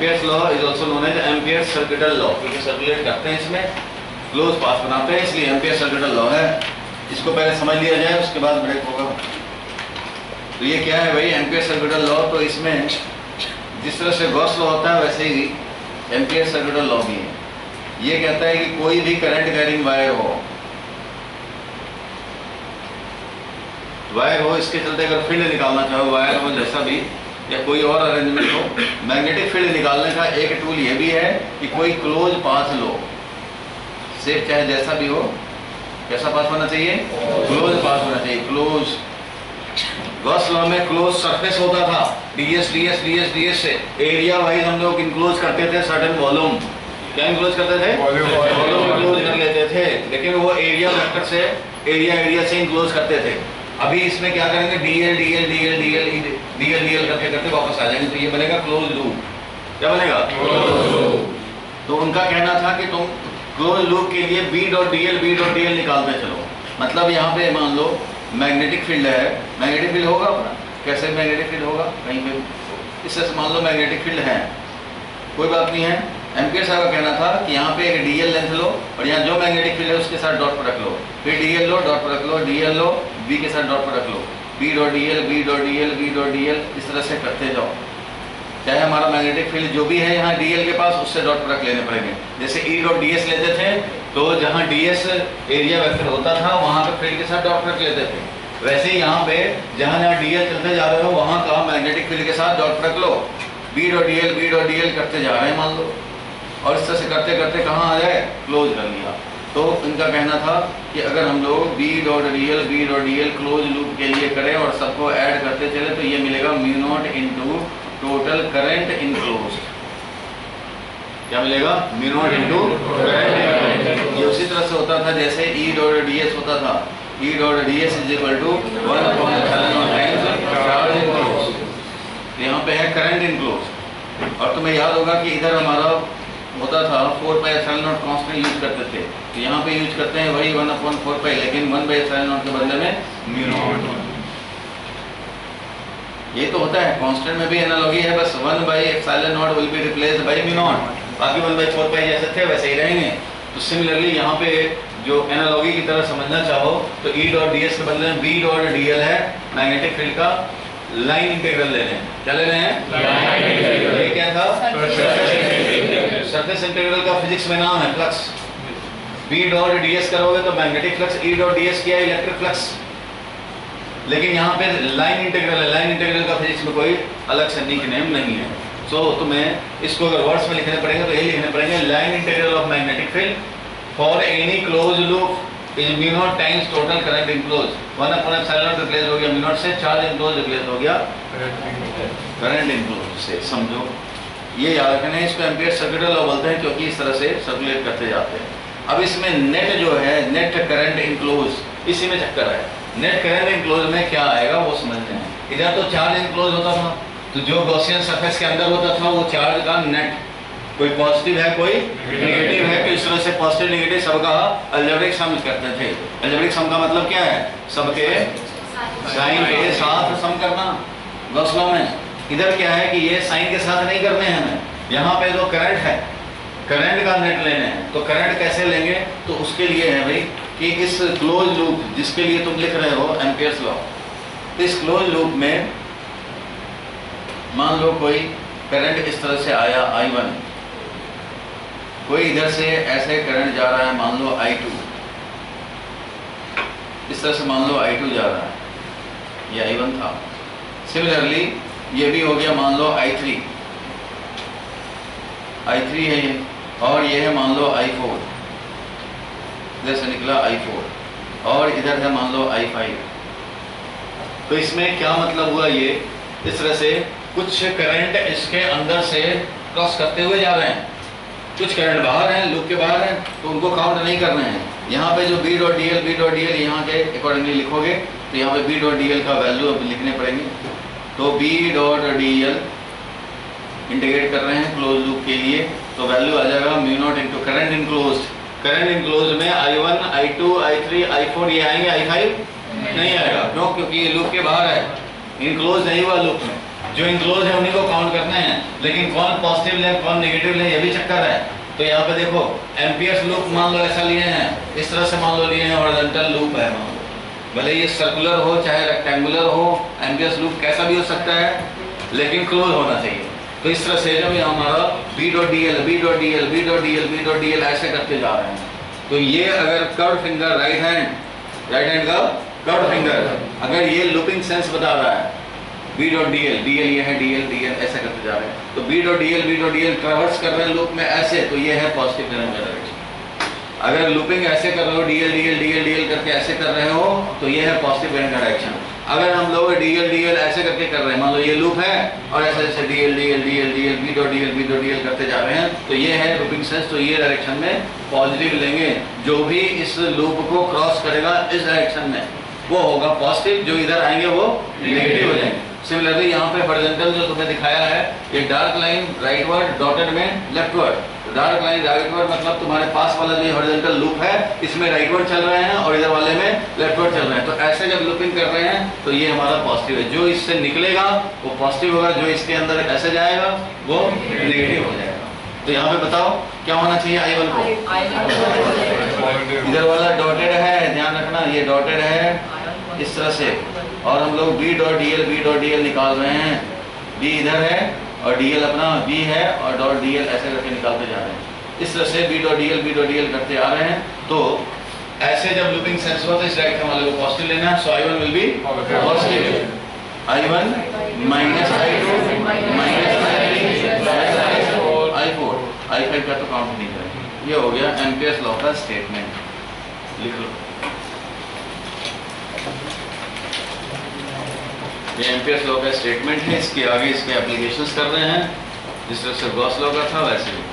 Amperes law is also known as Ampere circuital law, क्योंकि circulate करते हैं इसमें, क्लोज पाथ बनाते हैं, इसलिए एम्पियर सर्किटल लॉ है। इसको पहले समझ लिया जाए, उसके बाद ब्रेक होगा। तो ये क्या है भाई, एम्पियर सर्किटल लॉ। तो इसमें जिस तरह से गॉस लॉ होता है वैसे ही एम्पियर सर्किटल लॉ भी है। ये कहता है कि कोई भी करंट कैरिंग वायर हो, इसके चलते अगर फील्ड निकालना चाहो, वायर हो जैसा भी या कोई और अरेंजमेंट हो, मैग्नेटिक फील्ड निकालने का एक टूल ये भी है कि कोई क्लोज पाथ लो, शेप चाहे जैसा भी हो, कैसा पाथ होना चाहिए, क्लोज पाथ होना चाहिए। क्लोज गॉस लॉ में क्लोज सरफेस होता था, डीएस डीएस डीएस डीएस से एरिया वाइज हम लोग इनक्लोज करते थे, सर्टेन वॉल्यूम, क्या इनक्लोज करते थे, वॉल्यूम इनक्लोज कर लेते थे, लेकिन वो एरिया वेक्टर से एरिया से इनक्लोज करते थे। अभी इसमें क्या करेंगे, DL DL DL DL DL DL करते करते वापस आ जाएंगे, तो ये बनेगा क्लोज लूप। क्या बनेगा, तो उनका कहना था कि तुम क्लोज लूप के लिए बी डॉट डीएल निकालते चलो। मतलब यहाँ पे मान लो मैग्नेटिक फील्ड है, मैग्नेटिक फील्ड होगा अपना, कैसे मैग्नेटिक फील्ड होगा, कहीं पे इससे मान लो मैग्नेटिक फील्ड है, कोई बात नहीं है। एम्पियर साहब का कहना था कि यहाँ पे एक डीएल लेंथ लो और यहाँ जो मैग्नेटिक फील्ड है उसके साथ डॉट पर रख लो, फिर डीएल लो, डॉट पर रख लो, डीएल लो, बी के साथ डॉट पर रख लो, B dot DL B dot DL B dot DL, इस तरह से करते जाओ। चाहे हमारा मैग्नेटिक फील्ड जो भी है यहाँ डीएल के पास, उससे डॉट पर रख लेने पड़ेंगे। जैसे ई डॉट डीएस लेते थे तो जहाँ डीएस एरिया वेक्टर होता था वहाँ पे फील्ड के साथ डॉट रख लेते थे, वैसे ही यहाँ पे जहाँ डीएल चलते जा रहे हो वहाँ का मैग्नेटिक फील्ड के साथ डॉट रख लो, बी डॉट डीएल करते जा रहे हैं मान लो, और इस तरह से करते करते कहाँ आ जाए, क्लोज कर लिया। तो इनका कहना था कि अगर हम लोग B dot DL close loop के लिए करें और सबको ऐड करते चले तो ये मिलेगा mu not into total current enclose. क्या मिलेगा, म्यू नॉट इनटू करंट। ये उसी तरह से होता था जैसे ई डॉट डीएस होता था, E dot DS is equal to 1/एप्सिलॉन टाइम्स चार्ज इनक्लोज। यहाँ पे है करंट इनक्लोज, और तुम्हें याद होगा कि इधर हमारा होता था 4/एप्सिलॉन कांस्टेंट यूज करते थे, तो यहाँ पे यूज करते हैं वही 1/4π, लेकिन 1/एप्सिलॉन के बदले में म्यू नॉट। ये तो होता है कांस्टेंट में भी एनालॉजी है, बस 1/एप्सिलॉन will be replaced by mu naught, बाकी 1/4π जैसे थे वैसे ही रहेंगे। तो सिमिलरली यहाँ पे जो एनालॉजी की तरह समझना चाहो तो ई डॉट डीएस के बदले में बी डॉट डीएल है, मैग्नेटिक फील्ड का लाइन इंटीग्रल ले रहे हैं। क्या ले रहे हैं, ये क्या था, सरफेस इंटीग्रल का फिजिक्स में नाम है फ्लक्स। बी डॉट डीएस करोगे तो मैग्नेटिक फ्लक्स, ई डॉट डीएस किया इलेक्ट्रिक फ्लक्स, लेकिन यहाँ पे लाइन इंटीग्रल है, लाइन इंटीग्रल का फिजिक्स में कोई अलग से निक नेम नहीं है। सो तुम्हें इसको अगर वर्ड्स में लिखने पड़ेंगे तो ये लिखने पड़ेंगे, line integral of magnetic field for any close loop is mu naught times total current enclose. 1/एप्सिलॉन रिप्लेस हो गया म्यू नॉट से, चार्ज इनक्लोज रिप्लेस हो गया करंट इनक्लोज से। समझो, ये याद रखना है, इसको एम्पियर सर्किटल लॉ बोलते हैं क्योंकि इस तरह से सर्कुलेट करते जाते हैं। अब इसमें नेट जो है, नेट करंट इनक्लोज, इसी में चक्कर है। नेट करंट इनक्लोज में क्या आएगा वो समझते हैं। इधर तो चार्ज इनक्लोज होता था, तो जो गॉसियन सरफेस के अंदर होता था वो चार्ज का नेट, कोई पॉजिटिव है कोई नेगेटिव है, तो इस तरह से पॉजिटिव नेगेटिव सबका अलजेब्रिक सम करते थे। अलजेब्रिक सम का मतलब क्या है, सबके साइन के साथ सम करना गॉस लॉ में। इधर क्या है कि ये साइन के साथ नहीं करने हैं हमें, यहाँ पे जो करंट है, करंट का नेट लेने हैं। तो करंट कैसे लेंगे, तो उसके लिए है भाई कि इस क्लोज लूप जिसके लिए तुम लिख रहे हो एम्पियर्स लॉ, तो इस क्लोज लूप में मान लो कोई करंट इस तरह से आया I1, कोई इधर से ऐसे करंट जा रहा है मान लो I2, इस तरह से मान लो I2 जा रहा है, ये I1 था। सिमिलरली ये भी हो गया मान लो I3 है ये, और ये है मान लो I4, इधर से निकला I4, और इधर है मान लो I5। तो इसमें क्या मतलब हुआ, ये इस तरह से कुछ करंट इसके अंदर से क्रॉस करते हुए जा रहे हैं, कुछ करंट बाहर हैं, लूप के बाहर हैं, तो उनको काउंट नहीं करना है। यहाँ पे जो बी डॉट डीएल यहाँ के अकॉर्डिंगली लिखोगे तो यहाँ पे बी डॉट डीएल का वैल्यू अब लिखने पड़ेंगे। तो बी डॉट डीएल इंटीग्रेट कर रहे हैं क्लोज लूप के लिए, तो वैल्यू आ जाएगा mu not into current enclosed. Current enclose में I1, I2, I3, I4 ये आएंगे, I5 नहीं आएगा। क्यों, क्योंकि ये लूप के बाहर है, इनक्लोज नहीं हुआ लूप में। जो इनक्लोज है उन्हीं को काउंट करने हैं, लेकिन कौन पॉजिटिव ले कौन नेगेटिव ले ये भी चक्कर है। तो यहाँ पे देखो एम्पियर्स लूप मान लो ऐसा लिए हैं, इस तरह से मान लो लिए हैं, हॉरिजॉन्टल लूप है मान लो, भले ये सर्कुलर हो चाहे रेक्टेंगुलर हो, एम्पियर्स लूप कैसा भी हो सकता है लेकिन क्लोज होना चाहिए। तो इस तरह से जब ये हमारा B dot D L B dot D L B dot D L B dot D L ऐसे करते जा रहे हैं, तो ये अगर कर्व फिंगर राइट हैंड का कर्व फिंगर अगर ये लूपिंग सेंस बता रहा है, बी डॉट डी एल ये है डी एल ऐसे करते जा रहे हैं, तो B dot D L traverse कर रहे हैं लूप में ऐसे, तो ये है पॉजिटिव डायरेक्शन। अगर लूपिंग ऐसे कर रहे हो डी एल करके ऐसे कर रहे हो तो ये है पॉजिटिव डायरेक्शन। अगर हम लोग डी एल ऐसे करके कर रहे हैं, मान लो ये लूप है और ऐसे ऐसे D L B dot D L करते जा रहे हैं, तो ये है लूपिंग सेंस, तो ये डायरेक्शन में पॉजिटिव लेंगे। जो भी इस लूप को क्रॉस करेगा इस डायरेक्शन में वो होगा पॉजिटिव, जो इधर आएंगे वो नेगेटिव हो जाएंगे। सिमिलरली यहाँ पे हॉरिजॉन्टल जो तुम्हें दिखाया है, ये डार्क लाइन राइटवर्ड डॉटेड में लेफ्टवर्ड, डार्क लाइन राइटवर्ड मतलब तुम्हारे पास वाला जो हॉरिजॉन्टल लूप है इसमें राइटवर्ड चल रहे हैं और इधर वाले में लेफ्टवर्ड चल रहे हैं, तो ऐसे जब लूपिंग कर रहे हैं तो ये हमारा पॉजिटिव है। जो इससे निकलेगा वो पॉजिटिव होगा, जो इसके अंदर ऐसे जाएगा वो नेगेटिव हो जाएगा। तो यहाँ पे बताओ क्या होना चाहिए I1 को, इधर वाला डॉटेड है, ध्यान रखना ये डॉटेड है इस तरह से, और हम लोग बी डॉट डी एल निकाल रहे हैं, बी इधर है और डी एल अपना बी है और डॉट डी एल ऐसे करके निकालते जा रहे हैं। इस तरह से बी डॉट डी एल करते आ रहे हैं। तो ऐसे जब लूपिंग सेंस हुआ तो इस डायरेक्शन वाले को पॉजिटिव लेना है, सो I1 will be positive, I1 minus I2 minus I4 I5 का तो काउंट नहीं करेंगे। ये हो गया एम्पियर्स लॉ का स्टेटमेंट, लिख लो। ये एम्पियर्स लॉ का स्टेटमेंट है, इसके आगे इसके एप्लीकेशंस कर रहे हैं, जिस तरह से गॉस लॉ का था वैसे ही।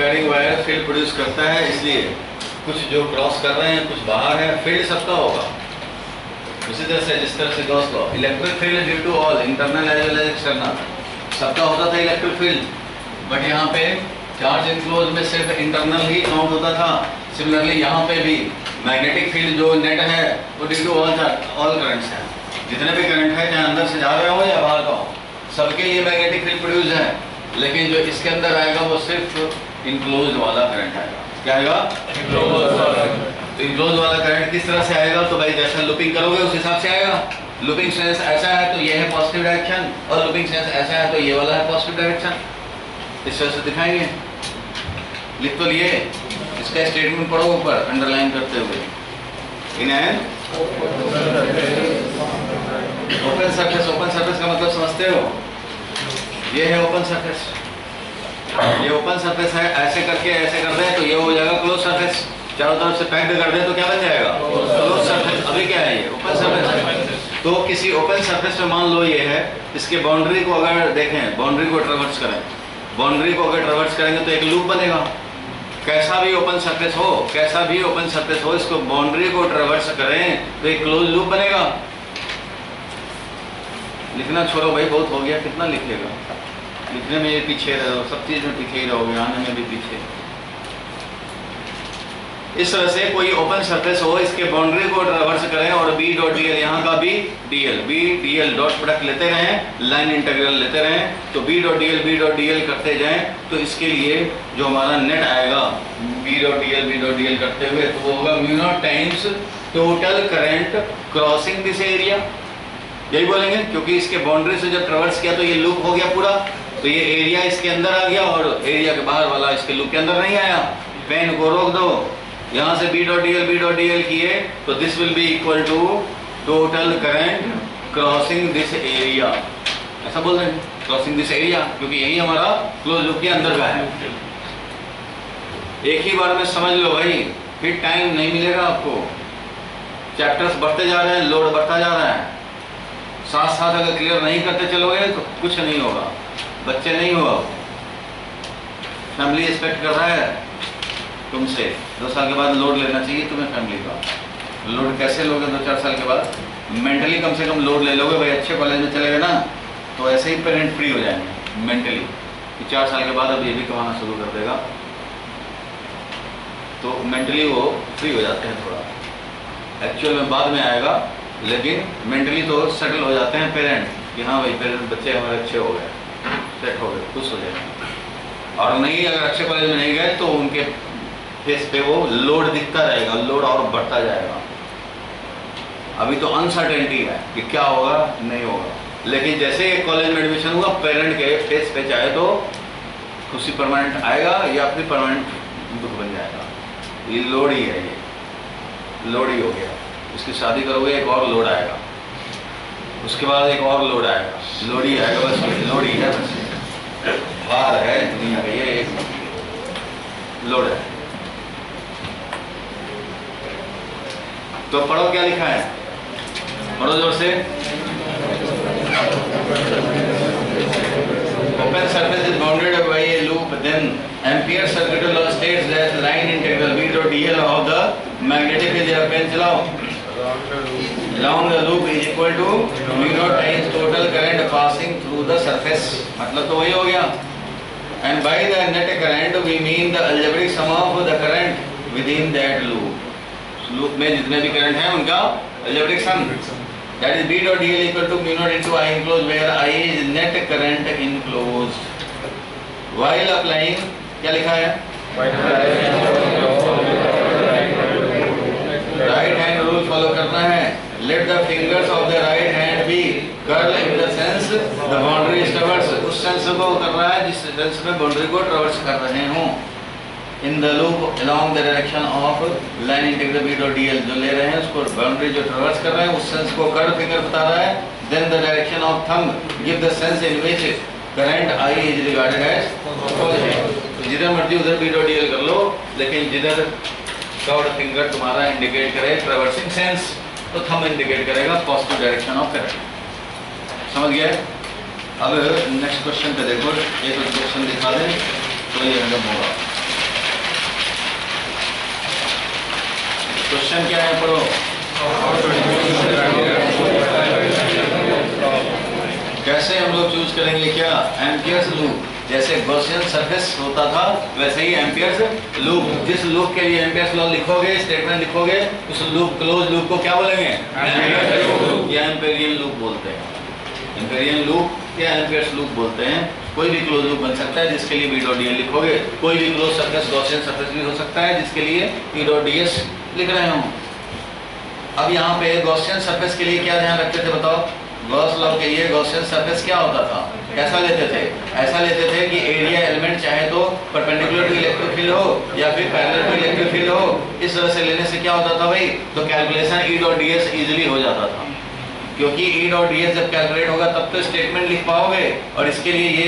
कैरिंग वायर फील्ड प्रोड्यूस करता है, इसलिए कुछ जो क्रॉस कर रहे हैं कुछ बाहर है, फील्ड सबका होगा। उसी तरह से जिस तरह से Gauss law, electric field due to all internal as well as external, सबका होता था इलेक्ट्रिक फील्ड, बट यहाँ पे चार्ज इनक्लोज में सिर्फ इंटरनल ही काउंट होता था। सिमिलरली यहाँ पे भी मैग्नेटिक फील्ड जो नेट है वो ड्यू टू ऑल करंट्स है, जितने भी करंट है चाहे अंदर से जा रहे हो या बाहर का हो, सबके लिए मैग्नेटिक फील्ड प्रोड्यूस है। लेकिन जो इसके अंदर आएगा वो सिर्फ इनक्लोज वाला करंट आएगा। क्या आएगा? तो इनक्लोज वाला करंट किस तरह से आएगा? तो भाई जैसा लूपिंग करोगे उस हिसाब से आएगा। लूपिंग सेंस ऐसा है तो ये है पॉजिटिव डायरेक्शन, और लूपिंग सेंस ऐसा है तो ये वाला है पॉजिटिव डायरेक्शन। इस तरह से दिखाएंगे। लिख तो लिए, इसका स्टेटमेंट पढ़ो ऊपर अंडरलाइन करते हुए। In an open surface, open surface का मतलब समझते हो? ये है ओपन सरफेस, ये ओपन सरफेस है। ऐसे करके ऐसे कर दें तो ये हो जाएगा क्लोज सरफेस। चारों तरफ से पैक्ड कर दें तो क्या बन जाएगा? Close surface. अभी क्या है? ये ओपन सरफेस है। तो किसी ओपन सरफेस में मान लो ये है, इसके बाउंड्री को अगर देखें, बाउंड्री को ट्रैवर्स करें, बाउंड्री को अगर ट्रैवर्स करेंगे तो एक लूप बनेगा। कैसा भी ओपन सरफेस हो, कैसा भी ओपन सरफेस हो, इसको बाउंड्री को ट्रैवर्स करें तो एक क्लोज लूप बनेगा। लिखना छोड़ो भाई, बहुत हो गया, कितना लिखिएगा? लिखने में ये पीछे रहो, सब चीज में पीछे ही रहोगे, आने में भी पीछे। इस तरह से कोई ओपन सरफेस हो, इसके बाउंड्री को ट्रैवर्स करें और बी डॉट डीएल, यहाँ का B DL, B DL dot product लेते रहें, लाइन इंटीग्रल लेते रहें, तो बी डॉट डीएल करते जाएं, तो इसके लिए जो हमारा नेट आएगा बी डॉट डीएल करते हुए, तो वो होगा mu naught times total current crossing this area. यही बोलेंगे, क्योंकि इसके बाउंड्री से जब ट्रैवर्स किया तो ये लूप हो गया पूरा, तो ये एरिया इसके अंदर आ गया और एरिया के बाहर वाला इसके लूप के अंदर नहीं आया। पेन को रोक दो, यहाँ से बी डॉट डीएल किए तो this will be equal to total current crossing this area, ऐसा बोल रहे हैं, क्रॉसिंग दिस एरिया, क्योंकि यही हमारा क्लोज लूप के अंदर का है। एक ही बार में समझ लो भाई, फिर टाइम नहीं मिलेगा आपको। चैप्टर्स बढ़ते जा रहे हैं, लोड बढ़ता जा रहा है, साथ साथ अगर क्लियर नहीं करते चलोगे तो कुछ नहीं होगा, बच्चे नहीं हो। फैमिली एक्सपेक्ट कर रहा है तुमसे, 2 साल के बाद लोड लेना चाहिए तुम्हें फैमिली का। लोड कैसे लोगे 2-4 साल के बाद? मेंटली कम से कम लोड ले लोगे भाई। अच्छे कॉलेज में चले गए ना तो ऐसे ही पेरेंट फ्री हो जाएंगे मेंटली, कि 4 साल के बाद अब ये भी कमाना शुरू कर देगा, तो मेंटली वो फ्री हो जाते हैं थोड़ा। एक्चुअल में बाद में आएगा, लेकिन मेंटली तो सेटल हो जाते हैं पेरेंट कि हाँ भाई पेरेंट बच्चे हमारे अच्छे हो गए, सेट हो गए, खुश हो जाएंगे। और नहीं, अगर अच्छे कॉलेज में नहीं गए तो उनके फेस पे वो लोड दिखता रहेगा, लोड और बढ़ता जाएगा। अभी तो अनसर्टेनिटी है कि क्या होगा नहीं होगा, लेकिन जैसे एक कॉलेज में एडमिशन हुआ, पेरेंट के फेस पे चाहे तो खुशी परमानेंट आएगा या फिर परमानेंट दुख बन जाएगा। ये लोड ही है, ये लोड ही हो गया। उसकी शादी करोगे एक और लोड आएगा, उसके बाद एक और लोड आएगा, लोड ही आएगा, बस लोड ही है, बस भार है दुनिया का, ये एक लोड है। तो पढ़ो क्या लिखा है, पढ़ो जोर से। Open surface is bounded by a loop, then Ampere circuit law states that line integral B dot dl of the magnetic field, या पेन चलाओ, along the loop is equal to mu naught times total current passing through the surface। मतलब तो वही हो गया। And by the net current we mean the algebraic sum of the current within that loop। Loop में जितने भी current हैं उनका algebraic sum, that is B dot dl equal to mu naught into I enclosed, where I is net current enclosed। While applying, क्या लिखा है? Right hand rule follow करना है। Let the fingers of the right hand be curl in the sense the boundary is traversed। उस sense को कर रहा है जिस सेंस में बाउंड्री को ट्रैवर्स कर रहे हों। In the loop along the direction of line integral B dot dl, जो ले रहे हैं उसको बाउंड्री जो ट्रैवर्स कर रहे हैं उस सेंस को कर्ल फिंगर बता रहा है। Then the direction of thumb give the sense in which current I is regarded as positive। तो जिधर मर्जी उधर B dot dl कर लो, लेकिन जिधर कर्व्ड फिंगर तुम्हारा इंडिकेट करे ट्रैवर्सिंग सेंस, तो थंब इंडिकेट करेगा पॉजिटिव डायरेक्शन ऑफ करंट। समझ गए? अब नेक्स्ट क्वेश्चन पे देखो, एक क्वेश्चन दिखा दें तो ये खत्म होगा। क्वेश्चन क्या है, पढ़ो। कैसे हम लोग चूज करेंगे, क्या एम्पियर्स लूप, जैसे गॉसियन सरफेस होता था वैसे ही एम्पियर्स लूप। जिस लूप के लिए एम्पियर्स लॉ लिखोगे, स्टेटमेंट लिखोगे, उस लूप, क्लोज लूप को क्या बोलेंगे, या एम्पेरियन लूप बोलते हैं। एम्पेरियन लूप या एम्पियर्स लूप बोलते हैं। कोई भी क्लोज लूप बन सकता है जिसके लिए बी डॉट डी एल लिखोगे। कोई भी क्लोज सरफेस गॉसियन सरफेस भी हो सकता है जिसके लिए ई डॉट डी एस लिख रहे हो। अब यहाँ पे गॉसियन सरफेस के लिए क्या ध्यान रखते थे बताओ। गॉस लॉ के लिए गॉसियन सरफेस क्या होता था, कैसा लेते थे, ऐसा लेते थे कि एरिया एलिमेंट चाहे तो परपेंडिकुलर टू इलेक्ट्रिक फील्ड हो या फिर पैरेलल टू इलेक्ट्रिक फील्ड हो। इस तरह से लेने से क्या होता था भाई, तो calculation E dot D S easily हो जाता था। क्योंकि ई डॉट डी एस जब कैलकुलेट होगा तब तो स्टेटमेंट लिख पाओगे, और इसके लिए ये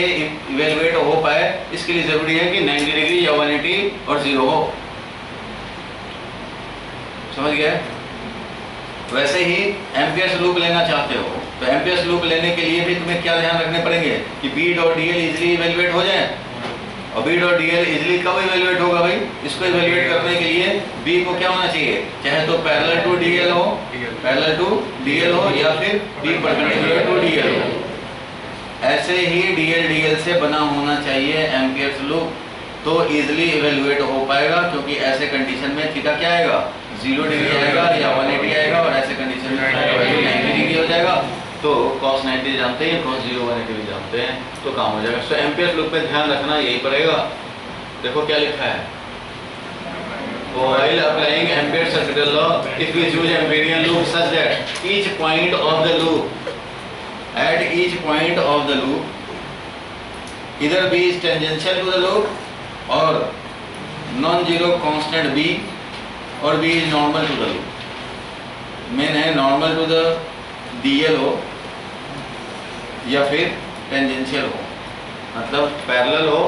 इवेलुएट हो पाए, इसके लिए जरूरी है कि 90 डिग्री या 180 और 0 हो। समझ गए। वैसे ही एम्पियर्स लूप लेना चाहते हो तो एम्पियर्स लूप लेने के लिए भी तुम्हें क्या ध्यान रखने पड़ेंगे कि B dot D L easily evaluate हो जाए। और B dot D L easily कब इवेलुएट होगा भाई, इसको इवेलुएट करने के लिए बी को क्या होना चाहिए, चाहे तो पैरेलल टू डी एल हो, पैरेलल टू डी एल हो, या फिर B perpendicular to D L हो। ऐसे ही डी एल से बना होना चाहिए एम्पियर्स लूप, तो इजिली इवेलुएट हो पाएगा। क्योंकि ऐसे कंडीशन में थीटा क्या आएगा, 0 डिग्री आएगा या 180 आएगा, और ऐसे कंडीशन में 90 डिग्री हो जाएगा। तो cos 90 जानते हैं, cos 0 180 भी जानते हैं, तो काम हो जाएगा। सो एम्पियर्स लूप पे ध्यान रखना यही पड़ेगा। देखो क्या लिखा है, while applying Ampere's circular law, if we choose Amperian loop such that each point of the loop, at each point of the loop, either B is tangential to the loop or non-zero constant B, or B is normal to the loop. Main है normal to the DL हो या फिर tangential हो, मतलब parallel हो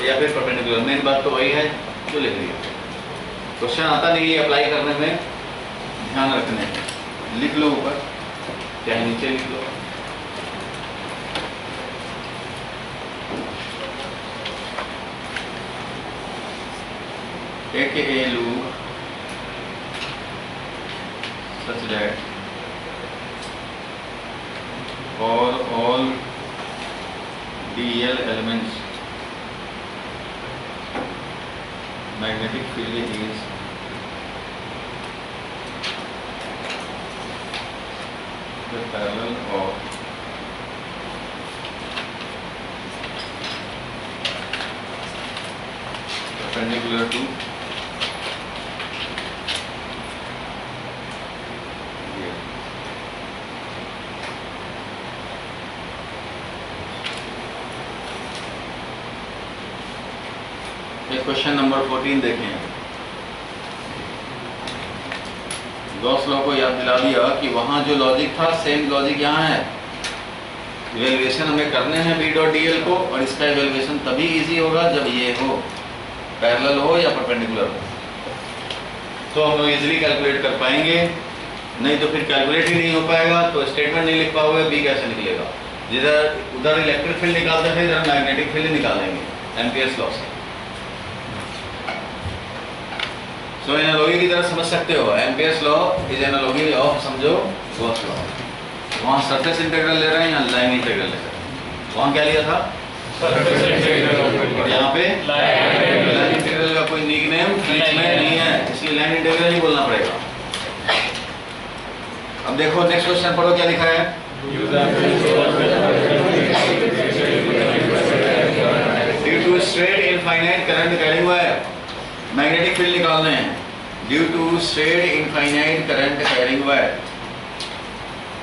या फिर perpendicular. Main बात तो वही है जो लिख रही है। क्वेश्चन आता नहीं है अप्लाई करने में, ध्यान रखने में। लिख लो ऊपर चाहे नीचे लिख लो। AKA loop such that for all DL elements magnetic field is the parallel of perpendicular to question number 14 देखें। गॉस लॉ को याद दिला दिया कि वहां जो लॉजिक था सेम लॉजिक यहाँ है। इवेल्युएशन हमें करने हैं बी डॉट डी एल को, और इसका इवेल्युएशन तभी इजी होगा जब ये हो, पैरेलल हो या परपेंडिकुलर हो, तो हम लोग इजीली कैलकुलेट कर पाएंगे। नहीं तो फिर कैलकुलेट ही नहीं हो पाएगा, तो स्टेटमेंट नहीं लिख पाओगे, बी कैसे निकलेगा। जिधर उधर इलेक्ट्रिक फील्ड निकालते थे इधर मैग्नेटिक फील्ड निकालेंगे एम्पियर्स लॉ से। तो एनालॉजी की तरह समझ सकते हो, amperes law is analogy of, समझो, गॉस लॉ। वहाँ सरफेस इंटीग्रल ले रहे हैं, यहाँ लाइन इंटीग्रल ले रहे हैं। वहाँ क्या लिया था, यहाँ पे लाइन इंटीग्रल का कोई निक नेम बीच में नहीं है, इसलिए लाइन इंटीग्रल ही बोलना पड़ेगा। अब देखो नेक्स्ट क्वेश्चन पढ़ो क्या लिखा है। Due to straight infinite current carrying wire, magnetic field निकालने हैं। Due to straight infinite current carrying wire,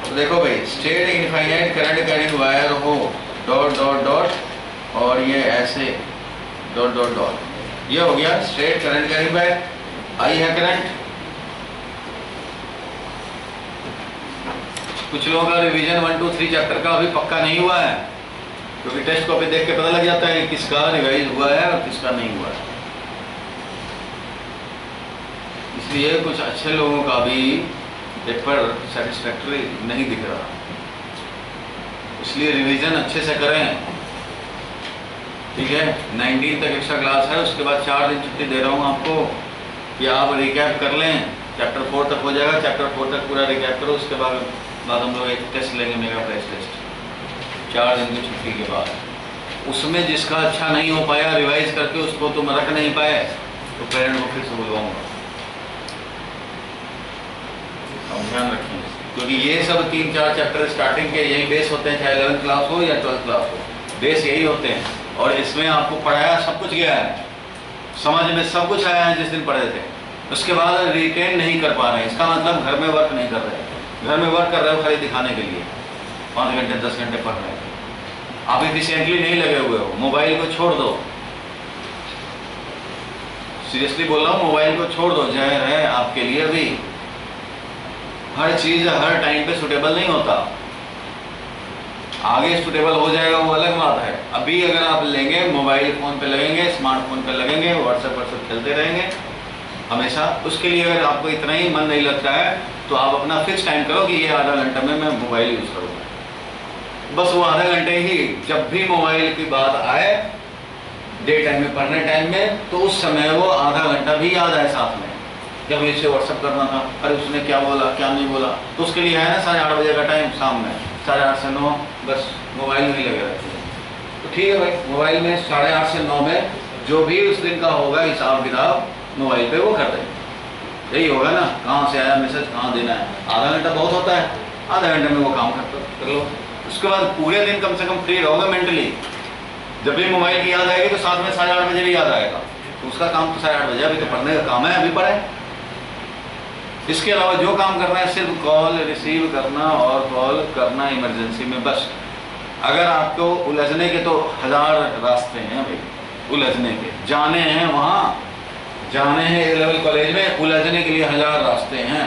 तो देखो भाई straight infinite current carrying wire हो, डॉट डॉट डॉट, और ये ऐसे डॉट डॉट डॉट, ये हो गया स्ट्रेट करंट कैरिंग वायर। आई है करंट। कुछ लोगों का रिवीजन 1 2 3 चैप्टर का अभी पक्का नहीं हुआ है, क्योंकि टेस्ट कॉपी देख के पता लग जाता है किसका रिवाइज हुआ है और किसका नहीं हुआ है। इसलिए कुछ अच्छे लोगों का भी पेपर सेटिस्फैक्टरी नहीं दिख रहा, इसलिए रिवीजन अच्छे से करें। ठीक है, 19 तक एक्स्ट्रा क्लास है, उसके बाद 4 दिन छुट्टी दे रहा हूँ आपको कि आप रिकैप कर लें, चैप्टर 4 तक हो जाएगा। चैप्टर 4 तक पूरा रिकैप करो, उसके बाद हम लोग एक टेस्ट लेंगे, मेगा प्रेस टेस्ट, 4 दिन की छुट्टी के बाद। उसमें जिसका अच्छा नहीं हो पाया रिवाइज करके उसको तुम रख नहीं पाए तो पेरेंट को फिर से बुलवाऊंगा। अब ध्यान रखें, क्योंकि ये सब 3-4 चैप्टर स्टार्टिंग के यही बेस होते हैं, चाहे 11th क्लास हो या 12th क्लास हो, बेस यही होते हैं। और इसमें आपको पढ़ाया सब कुछ गया है, समझ में सब कुछ आया है जिस दिन पढ़े थे। उसके बाद रिटेन नहीं कर पा रहे हैं, इसका मतलब घर में वर्क नहीं कर रहे हैं। घर में वर्क कर रहे हो खाली दिखाने के लिए, 5 घंटे 10 घंटे पढ़ रहे हैं, आप एफिशिएंटली नहीं लगे हुए हो। मोबाइल को छोड़ दो, सीरियसली बोल रहा हूँ, मोबाइल को छोड़ दो। जहर है आपके लिए। अभी हर चीज़ हर टाइम पे सुटेबल नहीं होता, आगे सुटेबल हो जाएगा वो अलग बात है। अभी अगर आप लेंगे, मोबाइल फ़ोन पे लगेंगे, स्मार्टफोन पे लगेंगे, व्हाट्सएप खेलते रहेंगे हमेशा, उसके लिए अगर आपको इतना ही मन नहीं लगता है तो आप अपना फिक्स टाइम करो कि ये आधा घंटा में मैं मोबाइल यूज़ करूँगा। बस वो आधा घंटे ही, जब भी मोबाइल की बात आए डे टाइम में, पढ़ने टाइम में, तो उस समय वो आधा घंटा भी याद आए साथ में। जब इसे व्हाट्सअप करना था, अरे उसने क्या बोला क्या नहीं बोला, तो उसके लिए है ना 8:30 बजे का टाइम शाम में, 8:30 से 9 बस मोबाइल में ही लगे रहते हैं। तो ठीक है भाई, मोबाइल में 8:30 से 9 में जो भी उस दिन का होगा हिसाब किताब मोबाइल पे वो कर देंगे। यही होगा ना, कहाँ से आया मैसेज, कहाँ देना है। आधा घंटा बहुत होता है, आधा घंटे में वो काम कर लो। उसके बाद पूरे दिन कम से कम फ्री रहोगे मेंटली। जब भी मोबाइल की याद आएगी तो साथ में 8:30 बजे भी याद आएगा, तो उसका काम तो 8:30 बजे, अभी तो पढ़ने का काम है, अभी पढ़े। इसके अलावा जो काम करना है सिर्फ कॉल रिसीव करना और कॉल करना इमरजेंसी में, बस। अगर आपको उलझने के तो 1000 रास्ते हैं भाई, उलझने के। जाने हैं वहाँ, जाने हैं A लेवल कॉलेज में, उलझने के लिए 1000 रास्ते हैं।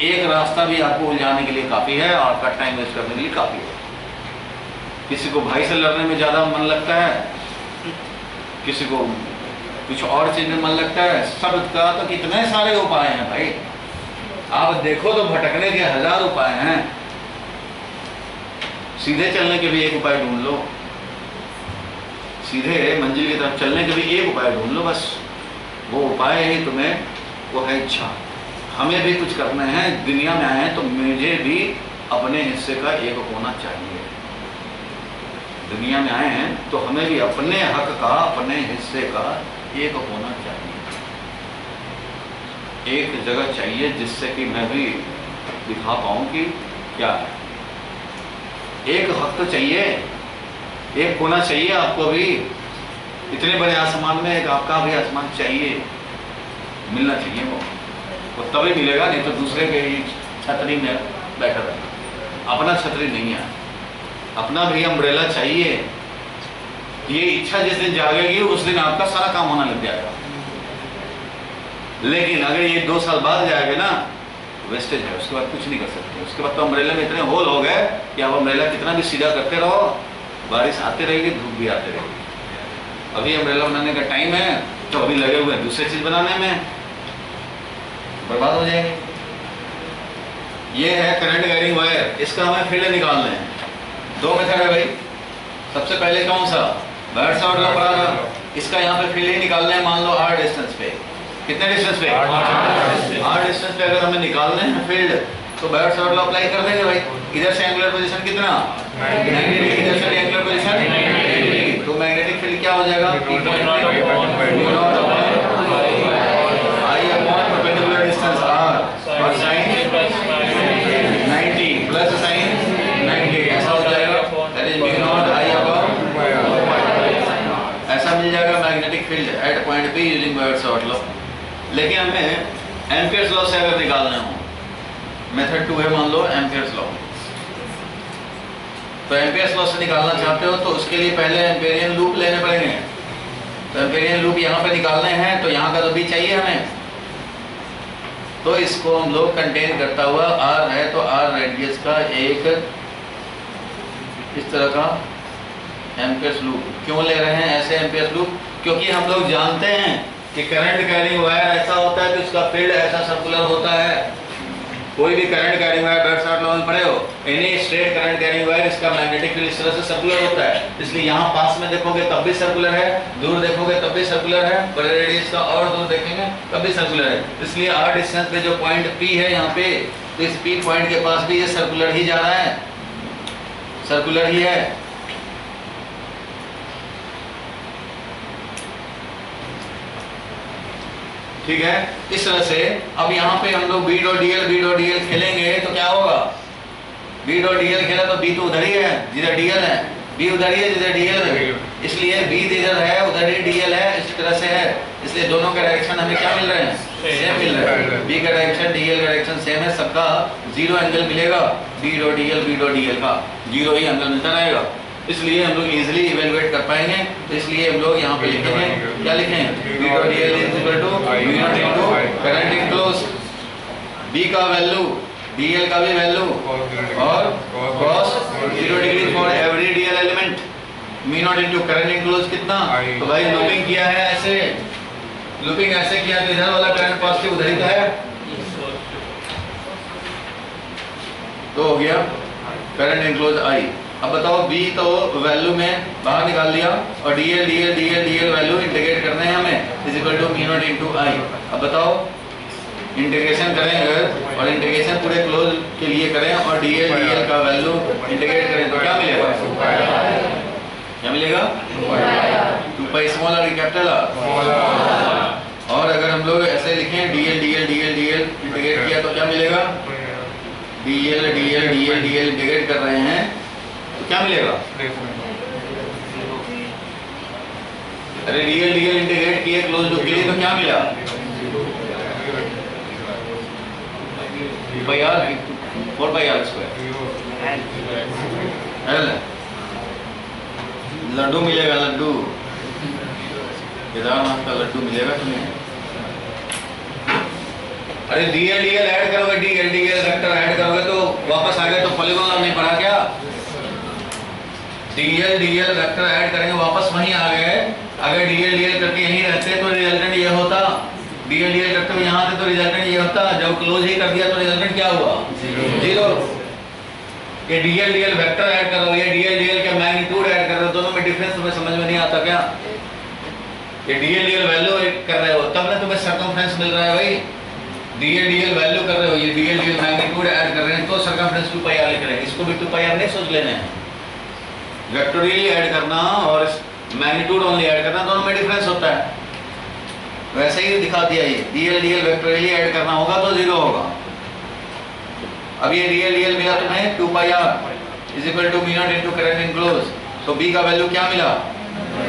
एक रास्ता भी आपको उलझाने के लिए काफ़ी है, आपका टाइम वेस्ट करने के लिए काफ़ी है। किसी को भाई से लड़ने में ज़्यादा मन लगता है, किसी को कुछ और चीज़ में मन लगता है। सबका तो कितने सारे उपाय हैं भाई, आप देखो तो भटकने के 1000 उपाय हैं। सीधे चलने के भी एक उपाय ढूंढ लो, सीधे मंजिल की तरफ चलने के भी एक उपाय ढूंढ लो, बस। वो उपाय ही तुम्हें, वो है इच्छा। हमें भी कुछ करना है, दुनिया में आए हैं तो मुझे भी अपने हिस्से का एक होना चाहिए। दुनिया में आए हैं तो हमें भी अपने हक का, अपने हिस्से का एक होना चाहिए। एक जगह चाहिए जिससे कि मैं भी दिखा पाऊँ कि क्या है। एक हक तो चाहिए, एक होना चाहिए आपको भी। इतने बड़े आसमान में एक आपका भी आसमान चाहिए, मिलना चाहिए। वो तभी मिलेगा, नहीं तो दूसरे के ही छतरी में बैठा रहना। अपना छतरी नहीं है, अपना भी अम्ब्रेला चाहिए। ये इच्छा जिस दिन जागेगी उस दिन आपका सारा काम होना लग जाएगा। लेकिन अगर ये 2 साल बाद जाएगा ना, वेस्टेज है, उसके बाद कुछ नहीं कर सकते। उसके बाद तो अम्ब्रेला में इतने होल हो गए कि आप अम्ब्रेला कितना भी सीधा करते रहो, बारिश आती रहेगी, धूप भी आती रहेगी। अभी अम्ब्रेला बनाने का टाइम है तो अभी लगे हुए हैं दूसरी चीज़ बनाने में, बर्बाद हो जाएंगे। ये है करंट कैरिंग वायर, इसका हमें फील्ड निकालना है। 2 मेथड है भाई। सबसे पहले कौन सा, बायर्स लॉ पढ़ा था, इसका यहाँ पे फील्ड ही निकालना है। मान लो r डिस्टेंस पे, कितने डिस्टेंस पे, r डिस्टेंस पे अगर हमें निकालने हैं फील्ड तो बायर्स लॉ अप्लाई कर देंगे भाई। इधर से एंगुलर पोजीशन कितना, 90, इधर से एंगुलर पोजीशन 90, तो मैग्नेटिक फील्ड क्या हो जाएगा, परपेंडिकुलर डिस्टेंस r और साइन 90 प्लस साइन 90, ऐसा हो जाएगा। That is mu not I upon, ऐसा मिल जाएगा magnetic field at point P using buyers law. लेकिन हमें एम्पियर्स लॉ से अगर निकालना हो, मेथड 2 है मान लो एम्पियर्स लॉ। तो एम्पियर्स लॉ से निकालना चाहते हो तो उसके लिए पहले एम्पेरियन लूप लेने पड़ेंगे। तो एम्पेरियन लूप यहाँ पे निकालने हैं तो यहाँ का तो भी चाहिए हमें। तो इसको हम लोग कंटेन करता हुआ r है तो r रेडियस का एक इस तरह का एम्पियर्स लूप। क्यों ले रहे हैं ऐसे एम्पियर्स लूप, क्योंकि हम लोग जानते हैं कि करंट कैरिंग वायर ऐसा होता है कि उसका फील्ड ऐसा सर्कुलर होता है। कोई भी करंट कैरिंग वायर बैरसाट लॉ में पढ़े हो, any straight current carrying wire, इसका मैग्नेटिक फील्ड इस तरह से सर्कुलर होता है। इसलिए यहाँ पास में देखोगे तब भी सर्कुलर है, दूर देखोगे तब भी सर्कुलर है, बड़े रेडियस का और दूर देखेंगे तब भी सर्कुलर है। इसलिए आर डिस्टेंस पे जो पॉइंट P है यहाँ पे, तो इस P पॉइंट के पास भी ये सर्कुलर ही जा रहा है, सर्कुलर ही है। ठीक है, इस तरह से अब यहाँ पे हम लोग B डॉट DL खेलेंगे तो क्या होगा? B डॉट DL खेला तो B तो उधर ही है जिधर DL है, B उधर ही है जिधर DL है, इसलिए B इधर है उधर ही DL है, इस तरह से है। इसलिए दोनों का डायरेक्शन हमें क्या मिल रहे हैं? सेम मिल रहा है। B का डायरेक्शन DL का डायरेक्शन सेम है, सबका जीरो एंगल मिलेगा। B डॉट DL का जीरो ही एंगल मिलता रहेगा, इसलिए हम लोग इजीली इवेलुएट कर पाएंगे। इसलिए हम लोग यहाँ पे लिखेंगे, क्या लिखेंगे? B dot DL is equal to V not into current enclose, B का वैल्यू DL का भी वैल्यू और cos 0 degree for every DL element, V not into current enclose कितना? तो भाई लूपिंग किया है ऐसे, लूपिंग ऐसे किया तो इधर वाला करंट पॉजिटिव उधर ही तो है, तो हो गया करंट इनक्लोज I। अब बताओ B तो वैल्यू में बाहर निकाल लिया और DL वैल्यू इंटीग्रेट करने हैं हमें, is equal to V not into I। अब बताओ इंटीग्रेशन करें अगर, और इंटीग्रेशन पूरे क्लोज के लिए करें और DL का वैल्यू इंटीग्रेट करें तो क्या मिलेगा? क्या मिलेगा? 2 pi small are capital R. और अगर हम लोग ऐसे लिखें DL इंटीग्रेट किया तो क्या मिलेगा? DL इंटीग्रेट कर रहे हैं तो क्या मिलेगा? अरे DL इंटीग्रेट किए क्लोज लूप के लिए तो क्या मिला? 4 पाई आर स्क्वायर लड्डू मिलेगा, लड्डू केदारनाथ का लड्डू मिलेगा तुम्हें। अरे DL ऐड करोगे, DL वेक्टर ऐड करोगे तो वापस आ गए तो पॉलीगॉन नहीं पढ़ा क्या? DL वेक्टर ऐड करेंगे वापस वहीं आ गए। अगर DL करके यहीं रहते तो रिजल्टेंट ये होता, DL करते हुए यहाँ थे तो रिजल्टेंट ये होता। जब क्लोज ही कर दिया तो रिजल्टेंट क्या हुआ? जीरो। ये DL वेक्टर ऐड कर रहे हो, ये DL का मैग्नीट्यूड ऐड कर रहे हो, दोनों में डिफरेंस तुम्हें समझ में नहीं आता क्या? ये DL वैल्यू कर रहे हो तब ना तुम्हें सर्कमफ्रेंस मिल रहा है भाई। DL वैल्यू कर रहे हो, ये DL मैग्नीट्यूड ऐड कर रहे हैं तो सर्कमफ्रेंस 2 पाई आर लिख रहे हैं। इसको भी 2 पाई आर नहीं सोच लेना है, वेक्टोरियल ऐड करना और मैग्नीट्यूड ओनली ऐड करना दोनों में डिफरेंस होता है। वैसे ही दिखा दिया, ये DL वेक्टोरियल ऐड करना होगा तो जीरो होगा। अब ये DL मिला तुम्हें 2 pi R is equal to V not into current enclose, तो B का वैल्यू क्या मिला?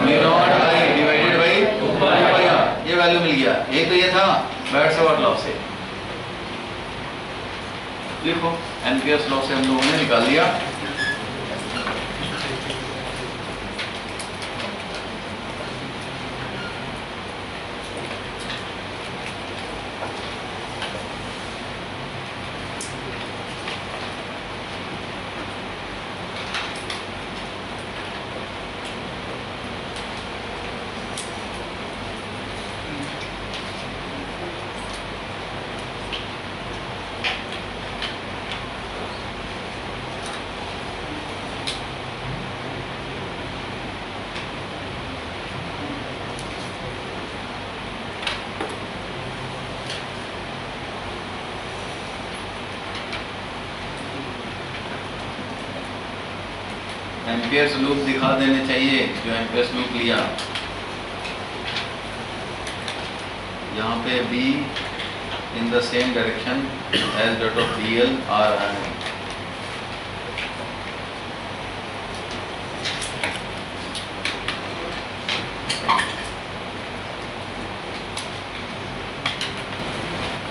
V naught I divided by 2 pi R, ये वैल्यू मिल गया। ये तो ये था बैरसाट लॉ से। देखो एम्पियर्स लॉ से हम लोगों ने निकाल लिया। एम्पियर्स लूप दिखा देने चाहिए, जो एम्पियर्स लूप लिया यहाँ पे B in the same direction as dot of DL आ रहा है।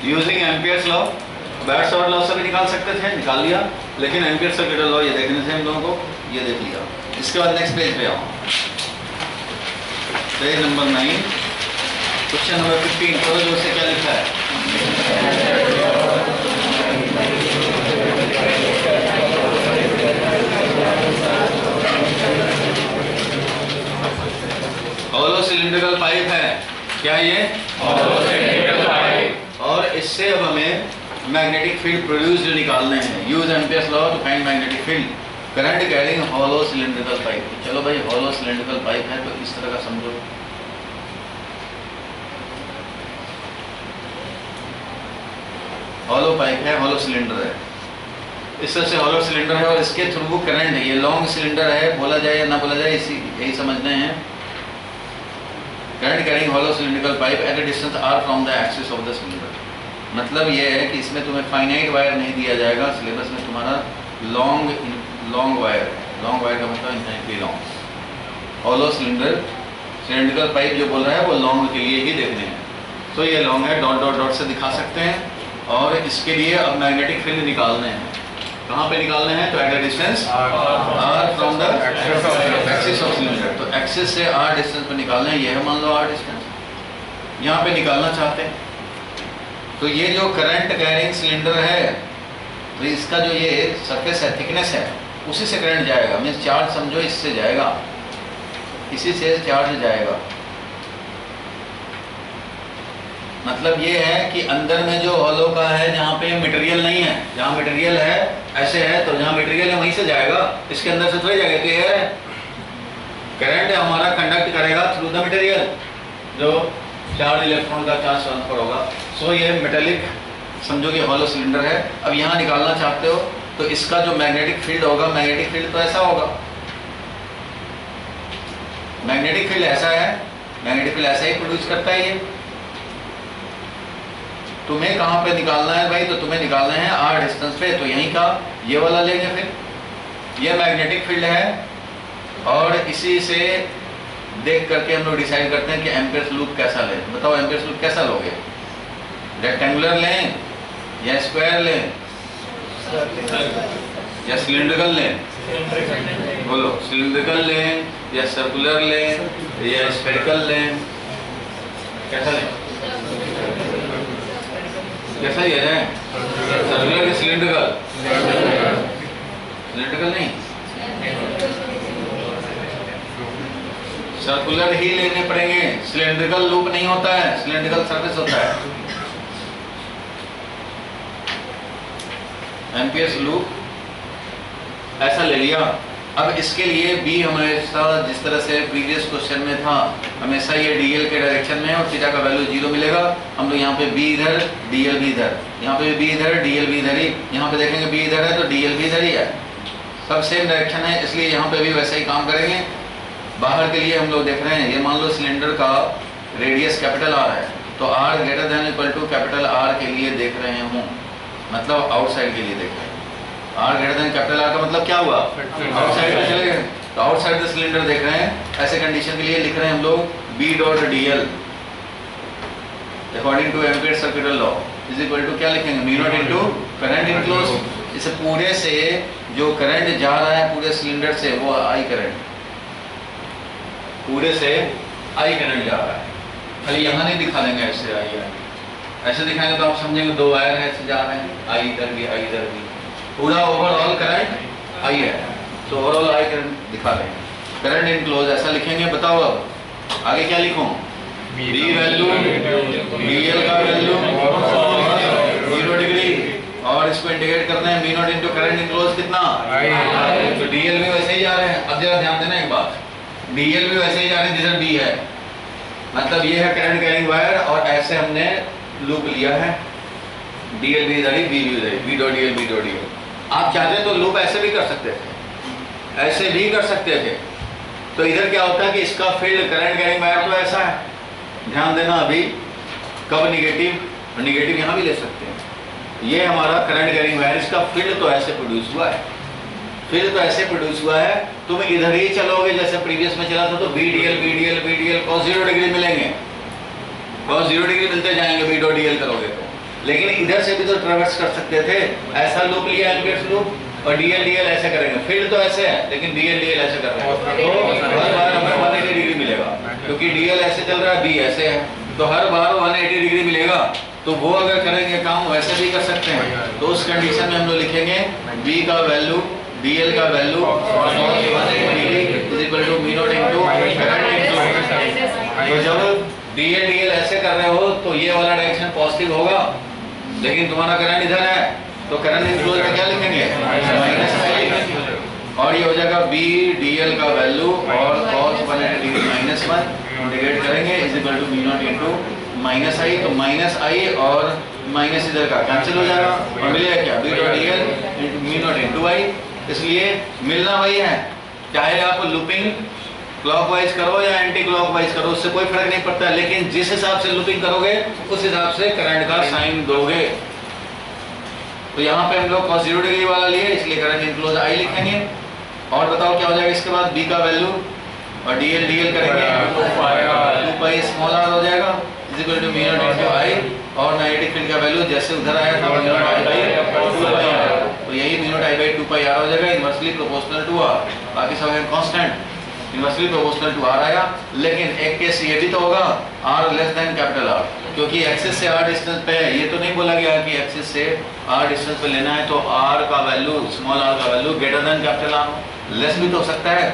Using Ampere's law, Biot Savart law से भी निकाल सकते थे, निकाल लिया, लेकिन एम्पियर सर्किट लॉ ये देखने थे हम लोगों को, ये देख लिया। इसके बाद नेक्स्ट पेज पे आओ, पेज नंबर 9, क्वेश्चन नंबर 15। तो जो से क्या लिखा है? हॉलो सिलिंड्रिकल पाइप है, क्या ये? Hollow cylindrical pipe. और इससे अब हमें मैग्नेटिक फील्ड प्रोड्यूस जो निकालने हैं, use Ampere's law to find magnetic field. Current carrying hollow cylindrical pipe. चलो भाई हॉलो सिलेंड्रिकल पाइप है तो इस तरह का समझो, हॉलो पाइप है, हॉलो सिलेंडर है, इस तरह से हॉलो सिलेंडर है और इसके थ्रू करंट है। ये लॉन्ग सिलेंडर है, बोला जाए या ना बोला जाए इसी यही समझते हैं। Current carrying hollow cylindrical pipe at a distance R from the axis of the cylinder. मतलब ये है कि इसमें तुम्हें फाइनाइट वायर नहीं दिया जाएगा, सिलेबस में तुम्हारा लॉन्ग वायर है। लॉन्ग वायर का मतलब infinitely long. Hollow cylindrical pipe जो बोल रहा है वो लॉन्ग के लिए ही देखने हैं। तो ये लॉन्ग है, डॉट डॉट डॉट से दिखा सकते हैं। और इसके लिए अब मैग्नेटिक फील्ड निकालने हैं। कहाँ पे निकालने हैं? तो at a distance R from the axis of cylinder. तो एक्सिस से आर डिस्टेंस पे निकालने हैं, ये है मान लो आर डिस्टेंस, यहाँ पे निकालना चाहते हैं। तो ये जो करंट कैरिंग सिलेंडर है, तो इसका जो ये सरफेस है, थिकनेस है, उसी से करंट जाएगा। मीन्स चार्ज समझो इससे जाएगा, इसी से चार्ज जाएगा। मतलब ये है कि अंदर में जो हॉलो का है, जहाँ पे मटेरियल नहीं है, जहाँ मटेरियल है ऐसे है, तो जहाँ मटेरियल है वहीं से जाएगा, इसके अंदर से थोड़ी जाएगा। तो एयर है, करंट हमारा कंडक्ट करेगा थ्रू द मटेरियल, जो चार्ज इलेक्ट्रॉन का चार्ज ट्रांसफर होगा। सो ये मेटेलिक समझो कि हॉलो सिलेंडर है। अब यहाँ निकालना चाहते हो तो इसका जो मैग्नेटिक फील्ड होगा, मैग्नेटिक फील्ड तो ऐसा होगा, मैग्नेटिक फील्ड ऐसा है, मैग्नेटिक फील्ड ऐसा ही प्रोड्यूस करता है ये। तुम्हें कहाँ पे निकालना है भाई? तो तुम्हें निकालना है आर डिस्टेंस पे। तो यहीं का ये वाला लेंगे, फिर ये मैग्नेटिक फील्ड है और इसी से देख करके हम लोग डिसाइड करते हैं कि एम्पियर्स लूप कैसा लें। बताओ एम्पियर्स लूप कैसा लोगे? रेक्टेंगुलर लें या स्क्वायर लें या सिलिंड्रिकल लें? बोलो, सिलिंड्रिकल लें या सर्कुलर लें या स्फेरिकल लें? कैसा लें? कैसा ही है? सर्कुलर या सिलिंड्रिकल? सिलिंड्रिकल नहीं, सर्कुलर ही लेने पड़ेंगे। सिलिंड्रिकल लूप नहीं होता है, सिलिंड्रिकल सरफेस होता है। एम्पियर्स लूप ऐसा ले लिया। अब इसके लिए बी हमेशा जिस तरह से प्रीवियस क्वेश्चन में था, हमेशा ये डीएल के डायरेक्शन में है और थीटा का वैल्यू 0 मिलेगा। हम लोग यहाँ पे बी इधर, डीएल भी इधर, यहाँ पे बी इधर, डीएल भी इधर ही, यहाँ पे देखेंगे बी इधर है तो डीएल भी इधर ही है, सब सेम डायरेक्शन है, इसलिए यहाँ पे भी वैसा ही काम करेंगे। बाहर के लिए हम लोग देख रहे हैं, ये मान लो सिलेंडर का रेडियस कैपिटल आर है, तो R greater than equal to capital R के लिए देख रहे हूँ, मतलब आउटसाइड के लिए देख रहे हैं। R greater than capital R का मतलब क्या हुआ? आउटसाइड में चले गए, तो आउटसाइड द सिलेंडर देख रहे हैं। ऐसे कंडीशन के लिए लिख रहे हैं हम लोग B dot D L according to Ampere circular law is equal to क्या लिखेंगे? Mu not into current enclose. इसे पूरे से जो करंट जा रहा है पूरे सिलेंडर से, वो आई करंट, पूरे से आई करंट जा रहा है। खाली यहाँ नहीं दिखा देंगे ऐसे आई है, ऐसे दिखाएंगे तो आप समझेंगे दो वायर है ऐसे जा रहे हैं, आई इधर भी आई इधर भी, पूरा ओवरऑल करंट आई है, तो ओवरऑल आई करंट दिखा रहे हैं। करंट इनक्लोज ऐसा लिखेंगे। बताओ अब आगे क्या लिखूं? बी वैल्यू, डीएल का वैल्यू 0 डिग्री, और इसको इंडिकेट करना है B not into current enclose कितना? तो डीएल भी वैसे ही जा रहे हैं। अब जरा ध्यान देना एक बात, डीएल भी वैसे ही जा रहे हैं जिधर बी है, मतलब ये है करंट कैरिंग वायर और ऐसे हमने लूप लिया है, डीएल भी इधर ही, बी भी इधर ही, B dot DL, B dot DL. आप चाहते तो लूप ऐसे भी कर सकते थे, ऐसे भी कर सकते थे। तो इधर क्या होता है कि इसका फील्ड करंट कैरिंग वायर तो ऐसा है, ध्यान देना अभी कब निगेटिव, निगेटिव यहाँ भी ले सकते हैं। ये हमारा करंट कैरिंग वायर, इसका फील्ड तो ऐसे प्रोड्यूस हुआ है, फील्ड तो ऐसे प्रोड्यूस हुआ है। तुम इधर ही चलोगे जैसे प्रीवियस में चला था, तो B D L B D L B D L cos 0 degree मिलेंगे, cos 0 डिग्री मिलते जाएंगे बी डॉट डी एल करोगे तो। लेकिन इधर से भी तो ट्रैवर्स कर सकते थे, ऐसा लूप लिया एम्पियर्स लूप, और डीएल डीएल ऐसे करेंगे। फील्ड तो ऐसे है लेकिन डीएल डीएल ऐसे कर रहे हैं, तो हर बार हमें 180 डिग्री मिलेगा, क्योंकि डीएल ऐसे चल रहा है, बी ऐसे है, तो हर बार 180 डिग्री मिलेगा। तो वो अगर करेंगे काम वैसे भी कर सकते हैं। तो उस कंडीशन में हम लोग लिखेंगे बी का वैल्यू, डीएल का value equal to B not into current enclose. तो जब डीएल डीएल ऐसे कर रहे हो तो ये वाला डायरेक्शन पॉजिटिव होगा, लेकिन तुम्हारा करंट इधर है तो करंट इनक्लोज में क्या लिखेंगे, माइनस आई, और ये हो जाएगा बी डी एल का वैल्यू और cos 180 डिग्री माइनस 1 इंटीग्रेट करेंगे is equal to B not into minus I, तो माइनस आई और माइनस इधर का कैंसिल हो जाएगा और मिलेगा क्या, B dot D L into B not into I. इसलिए मिलना वही है, चाहे आप लूपिंग क्लॉकवाइज करो या एंटी क्लॉकवाइज करो, उससे कोई फर्क नहीं पड़ता, लेकिन जिस हिसाब से लूपिंग करोगे उस हिसाब से करंट का साइन दोगे। तो यहाँ पे हम लोग cos 0 डिग्री वाला लिए, इसलिए करंट इनक्लोज आई लिखेंगे। और बताओ क्या हो जाएगा इसके बाद, b का वैल्यू और dl करेंगे 2 पाई स्मॉल r हो जाएगा is equal to b not into i, और मैग्नेटिक फील्ड का वैल्यू जैसे उधर आया था b not i by 2 pi r, तो यही b not i by 2 pi r हो जाएगा, इनवर्सली प्रोपोर्शनल टू r। बाकी सब है constant, inversely proportional to r आया। लेकिन एक केस ये भी तो होगा r less than capital R, क्योंकि एक्सिस से r डिस्टेंस पे है, ये तो नहीं बोला गया कि एक्सिस से r डिस्टेंस पे लेना है तो r का वैल्यू स्मॉल r का value greater than capital R, less भी तो हो सकता है।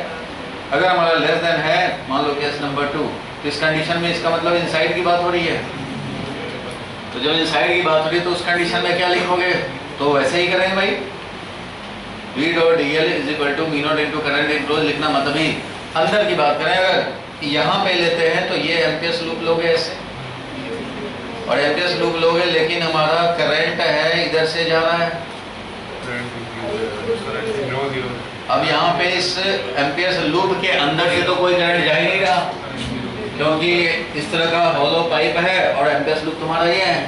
अगर हमारा लेस देन है, मान लो केस नंबर 2, तो इस कंडीशन में इसका मतलब इनसाइड की बात हो रही है, तो जब इनसाइड की बात हो रही है तो उस कंडीशन में क्या लिखोगे, तो वैसे ही करेंगे भाई, v dot D L is equal to B not into current enclose लिखना, मतलब ही अंदर की बात करें। अगर यहाँ पे लेते हैं तो ये एम्पियर्स लूप लोगे ऐसे, और एम्पियर्स लूप लोगे, लेकिन हमारा करंट है इधर से जा रहा है। अब यहाँ पे इस एम्पियर्स लूप के अंदर से तो कोई करंट जा ही नहीं रहा, क्योंकि इस तरह का होलो पाइप है और एम्पियर्स लूप तुम्हारा ये है,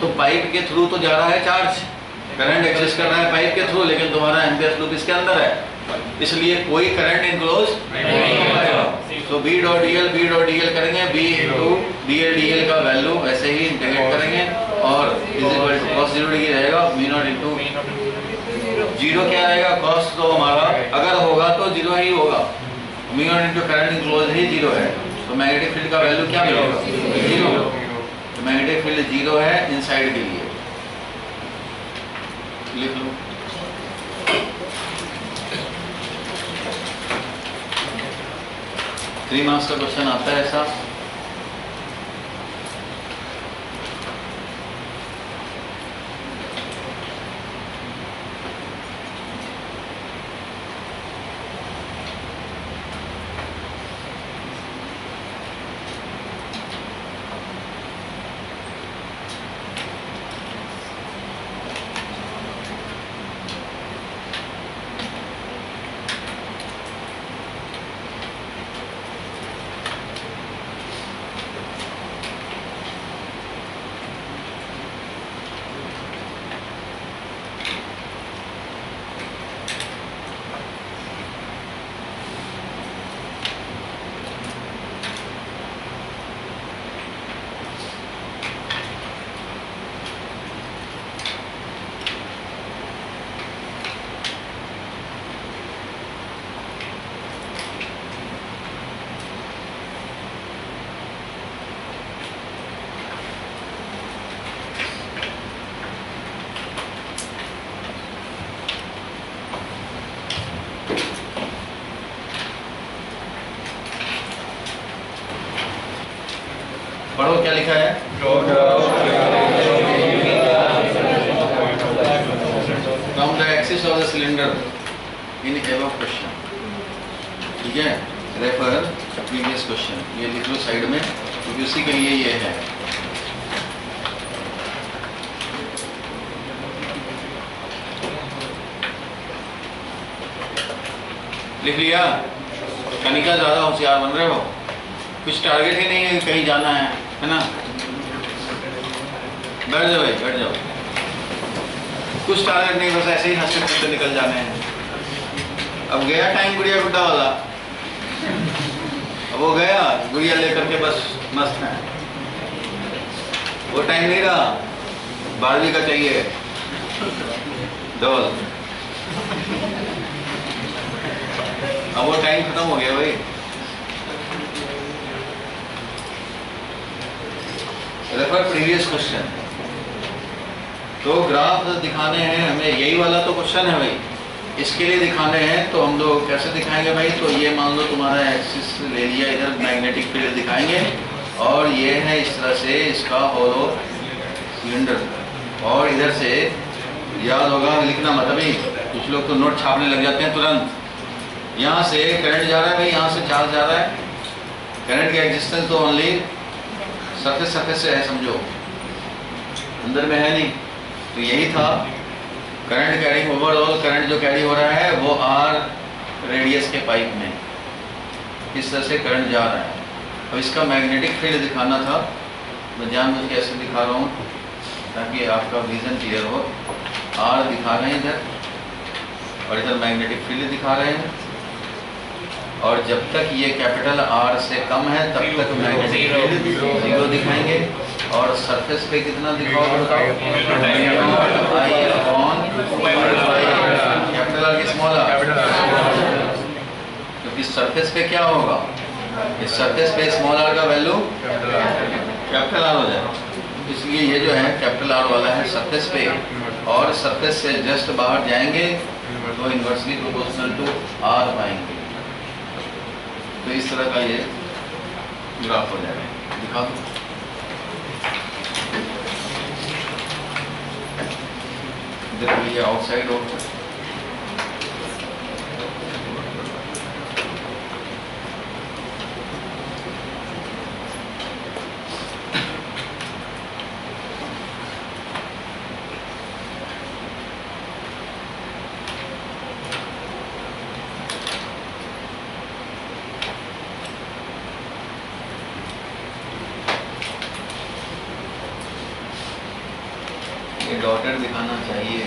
तो पाइप के थ्रू तो जा रहा है चार्ज, करंट एग्जिस्ट कर रहा है पाइप के थ्रू, लेकिन तुम्हारा एम्पियर्स लूप इसके अंदर है, इसलिए कोई करंट इनक्लोज नहीं हो पाएगा। तो b डॉट डी एल करेंगे, b इंटू डी एल का वैल्यू वैसे ही इंटीग्रेट करेंगे और is equal to cos 0 degree रहेगा b नॉट इंटू 0 क्या रहेगा, cos तो हमारा अगर होगा तो 0 ही होगा, b not into current enclose ही 0 है, तो मैग्नेटिक फील्ड का वैल्यू क्या मिलेगा 0, तो मैग्नेटिक फील्ड 0 है इनसाइड के लिए, लिख लो। थ्री मार्क्स का क्वेश्चन आता है ऐसा। पढ़ो क्या लिखा है, from the axis of the cylinder in above question, ठीक है, रेफर प्रीवियस क्वेश्चन, ये लिख लो साइड में क्योंकि उसी के लिए ये है। लिख लिया, कनिका ज्यादा होशियार बन रहे हो, कुछ टारगेट ही नहीं है, कहीं जाना है ना, बैठ जाओ भाई बैठ जाओ, कुछ टारगेट नहीं, बस ऐसे ही हंसते हंसते निकल जाने हैं। अब गया टाइम गुड़िया गुड्डा वाला, अब वो गया गुड़िया लेकर के बस मस्त है, वो टाइम नहीं रहा, 12वीं का चाहिए डबल, अब वो टाइम खत्म हो गया भाई। रेफर प्रीवियस क्वेश्चन, तो ग्राफ दिखाने हैं हमें, यही वाला तो क्वेश्चन है भाई, इसके लिए दिखाने हैं, तो हम लोग कैसे दिखाएंगे भाई, तो ये मान लो तुम्हारा एक्सिस ले लिया, इधर मैग्नेटिक फील्ड दिखाएंगे और ये है इस तरह से इसका होलो सिलेंडर, और इधर से याद होगा, लिखना मत अभी, कुछ लोग तो नोट छापने लग जाते हैं तुरंत। यहाँ से करंट जा रहा है भाई, यहाँ से चार्ज जा रहा है। करंट का एग्जिस्टेंस तो ओनली सरफेस से है, समझो, अंदर में है नहीं। तो यही था करंट कैरिंग, ओवरऑल करंट जो कैरी हो रहा है वो आर रेडियस के पाइप में इस तरह से करंट जा रहा है। अब इसका मैग्नेटिक फील्ड दिखाना था, मैं जानबूझ के ऐसे दिखा रहा हूँ ताकि आपका विजन क्लियर हो। आर दिखा रहे हैं इधर और इधर मैग्नेटिक फील्ड दिखा रहे हैं, और जब तक ये कैपिटल आर से कम है तब तक मैग्नेटिक फील्ड 0 दिखाएंगे। और सरफेस पे कितना दिखाओगे बताओ? कैपिटल आर की स्मॉल आर, क्योंकि सरफेस पे क्या होगा, इस सरफेस पे स्मॉल आर का वैल्यू कैपिटल आर हो जाए। इसलिए ये जो है कैपिटल आर वाला है सरफेस पे, और सरफेस से जस्ट बाहर जाएंगे तो इन्वर्सली प्रोपोर्शनल टू आर पाएंगे। तो इस तरह का ये ग्राफ हो जाएगा। दिखा दो। देखो ये आउटसाइड हो, डॉटेड दिखाना चाहिए।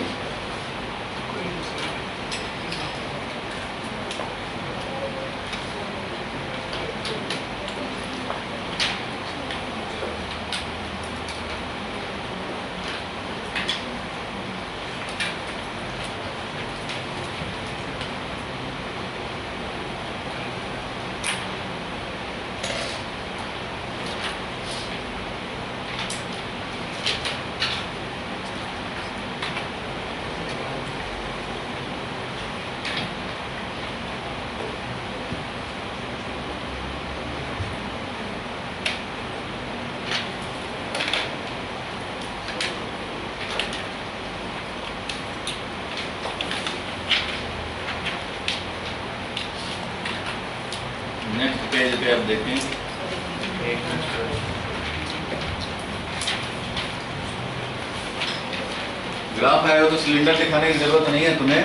नेक्स्ट पेज पे आप देखें, ग्राफ आएगा तो सिलेंडर दिखाने की जरूरत नहीं है तुम्हें,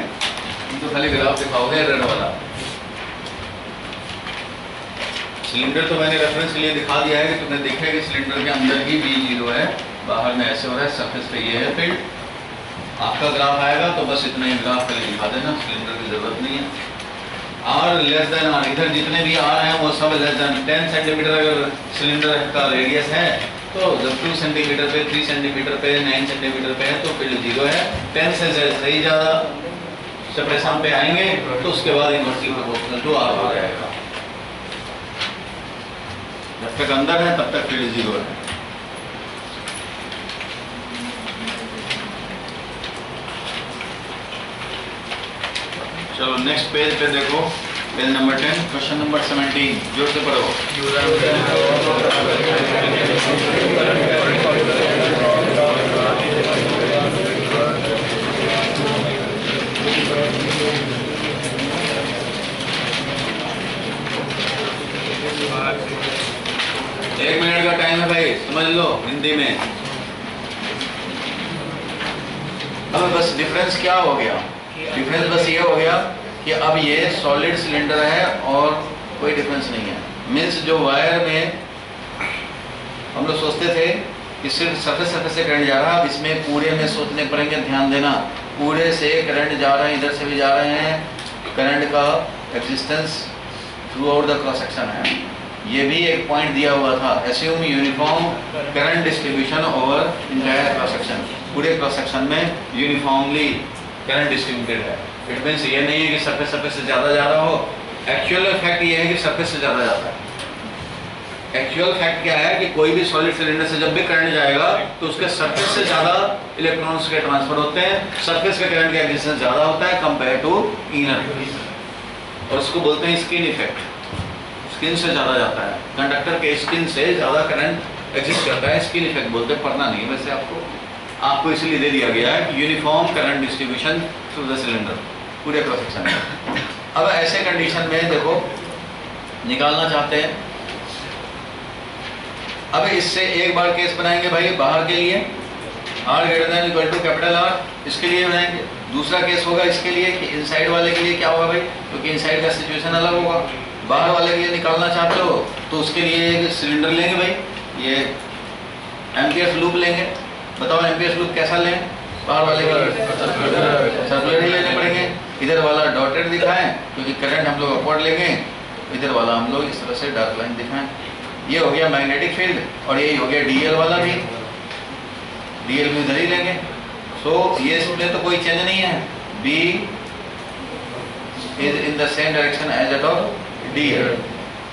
तुम तो खाली ग्राफ दिखाओगे रेड वाला। सिलेंडर तो मैंने रेफरेंस के लिए दिखा दिया है कि तुमने देखा है कि सिलेंडर के अंदर ही B0 है, बाहर में ऐसे हो रहा है, सरफेस पे ये है फील्ड। आपका ग्राफ आएगा तो बस इतना ही ग्राफ पहले दिखा देना, सिलेंडर की जरूरत नहीं है। आर लेस देन आर, इधर जितने भी आर हैं वो सब लेस देन 10 सेंटीमीटर अगर सिलेंडर का रेडियस है तो जब 2 सेंटीमीटर पे, 3 सेंटीमीटर पे, 9 सेंटीमीटर पे है तो फील्ड 0 है। 10 से सही ज़्यादा सेपरेशन पे आएंगे तो उसके बाद इन्वर्सली प्रोपोर्शनल टू आर हो जाएगा। जब तक अंदर है तब तक फील्ड 0 है। चलो नेक्स्ट पेज पे देखो, पेज नंबर 10, क्वेश्चन नंबर 17, जोर से पढ़ो। एक मिनट का टाइम है भाई, समझ लो हिंदी में। अब बस डिफरेंस क्या हो गया, डिफरेंस बस ये हो गया कि अब ये सॉलिड सिलेंडर है और कोई डिफरेंस नहीं है। मीन्स जो वायर में हम लोग सोचते थे कि सिर्फ सरफेस से करंट जा रहा है, अब इसमें पूरे में सोचने पड़ेंगे, ध्यान देना, पूरे से करंट जा रहे हैं, इधर से भी जा रहे हैं। करंट का existence through out the cross section है। ये भी एक पॉइंट दिया हुआ था, assume uniform current distribution over entire cross section, पूरे क्रॉस सेक्शन में यूनिफॉर्मली करंट डिस्ट्रीब्यूटेड है। इट मीन्स ये नहीं है कि सरफेस से ज़्यादा जा रहा हो, एक्चुअल फैक्ट ये है कि सरफेस से ज़्यादा जाता है। एक्चुअल फैक्ट क्या है कि कोई भी सॉलिड सिलेंडर से जब भी करंट जाएगा तो उसके सरफेस से ज़्यादा इलेक्ट्रॉन्स के ट्रांसफर होते हैं, सरफेस के करंट का एग्जिस्टेंस ज़्यादा होता है कंपेयर टू इनर, और उसको बोलते हैं स्किन इफेक्ट। स्किन से ज़्यादा जाता है, कंडक्टर के स्किन से ज़्यादा करंट एग्जिस्ट करता है, स्किन इफेक्ट बोलते हैं। पढ़ना नहीं है वैसे आपको, आपको इसलिए दे दिया गया है कि uniform current distribution through the cylinder, पूरे क्रॉस सेक्शन में। अब ऐसे कंडीशन में देखो निकालना चाहते हैं, अब इससे एक बार केस बनाएंगे भाई बाहर के लिए R greater than equal to capital R, इसके लिए बनाएंगे। दूसरा केस होगा इसके लिए कि इनसाइड वाले के लिए क्या होगा भाई, क्योंकि इनसाइड का सिचुएशन अलग होगा। बाहर वाले के लिए निकालना चाहते हो तो उसके लिए एक सिलेंडर लेंगे भाई, ये एम्पियर्स लूप लेंगे। बताओ एम्पियर्स लूप कैसा लें, बाहर वाले के लिए सर्कुलर ही लेने पड़ेंगे। इधर वाला डॉटेड दिखाएं क्योंकि करंट हम लोग अपवर्ड लेंगे, इधर वाला हम लोग इस तरह से डार्क लाइन दिखाएं। ये हो गया मैग्नेटिक फील्ड और यही हो गया डीएल वाला भी, डीएल भी इधर ही लेंगे। सो ये इसमें तो कोई चेंज नहीं है, B is in the same direction as that of DL,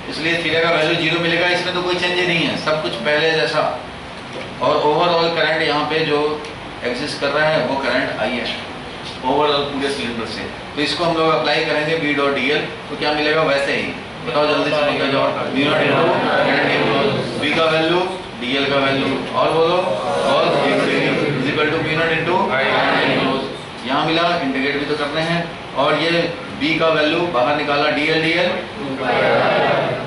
इसलिए थीटा का वैल्यू 0 मिलेगा। इसमें तो कोई चेंज ही नहीं है, सब कुछ पहले जैसा। और ओवरऑल करंट यहाँ पे जो एग्जिस्ट कर रहा है वो करंट आई है ओवरऑल पूरे सिलेंडर से। तो इसको हम लोग अप्लाई करेंगे बी डॉट डीएल, तो क्या मिलेगा वैसे ही, बताओ जल्दी से निकल जाओ। B not into current enclose, B का वैल्यू डीएल का वैल्यू, और बोलो और is equal to B not into current enclose. यहाँ मिला, इंटीग्रेट भी तो करने हैं। और ये बी का वैल्यू बाहर निकाला DL DL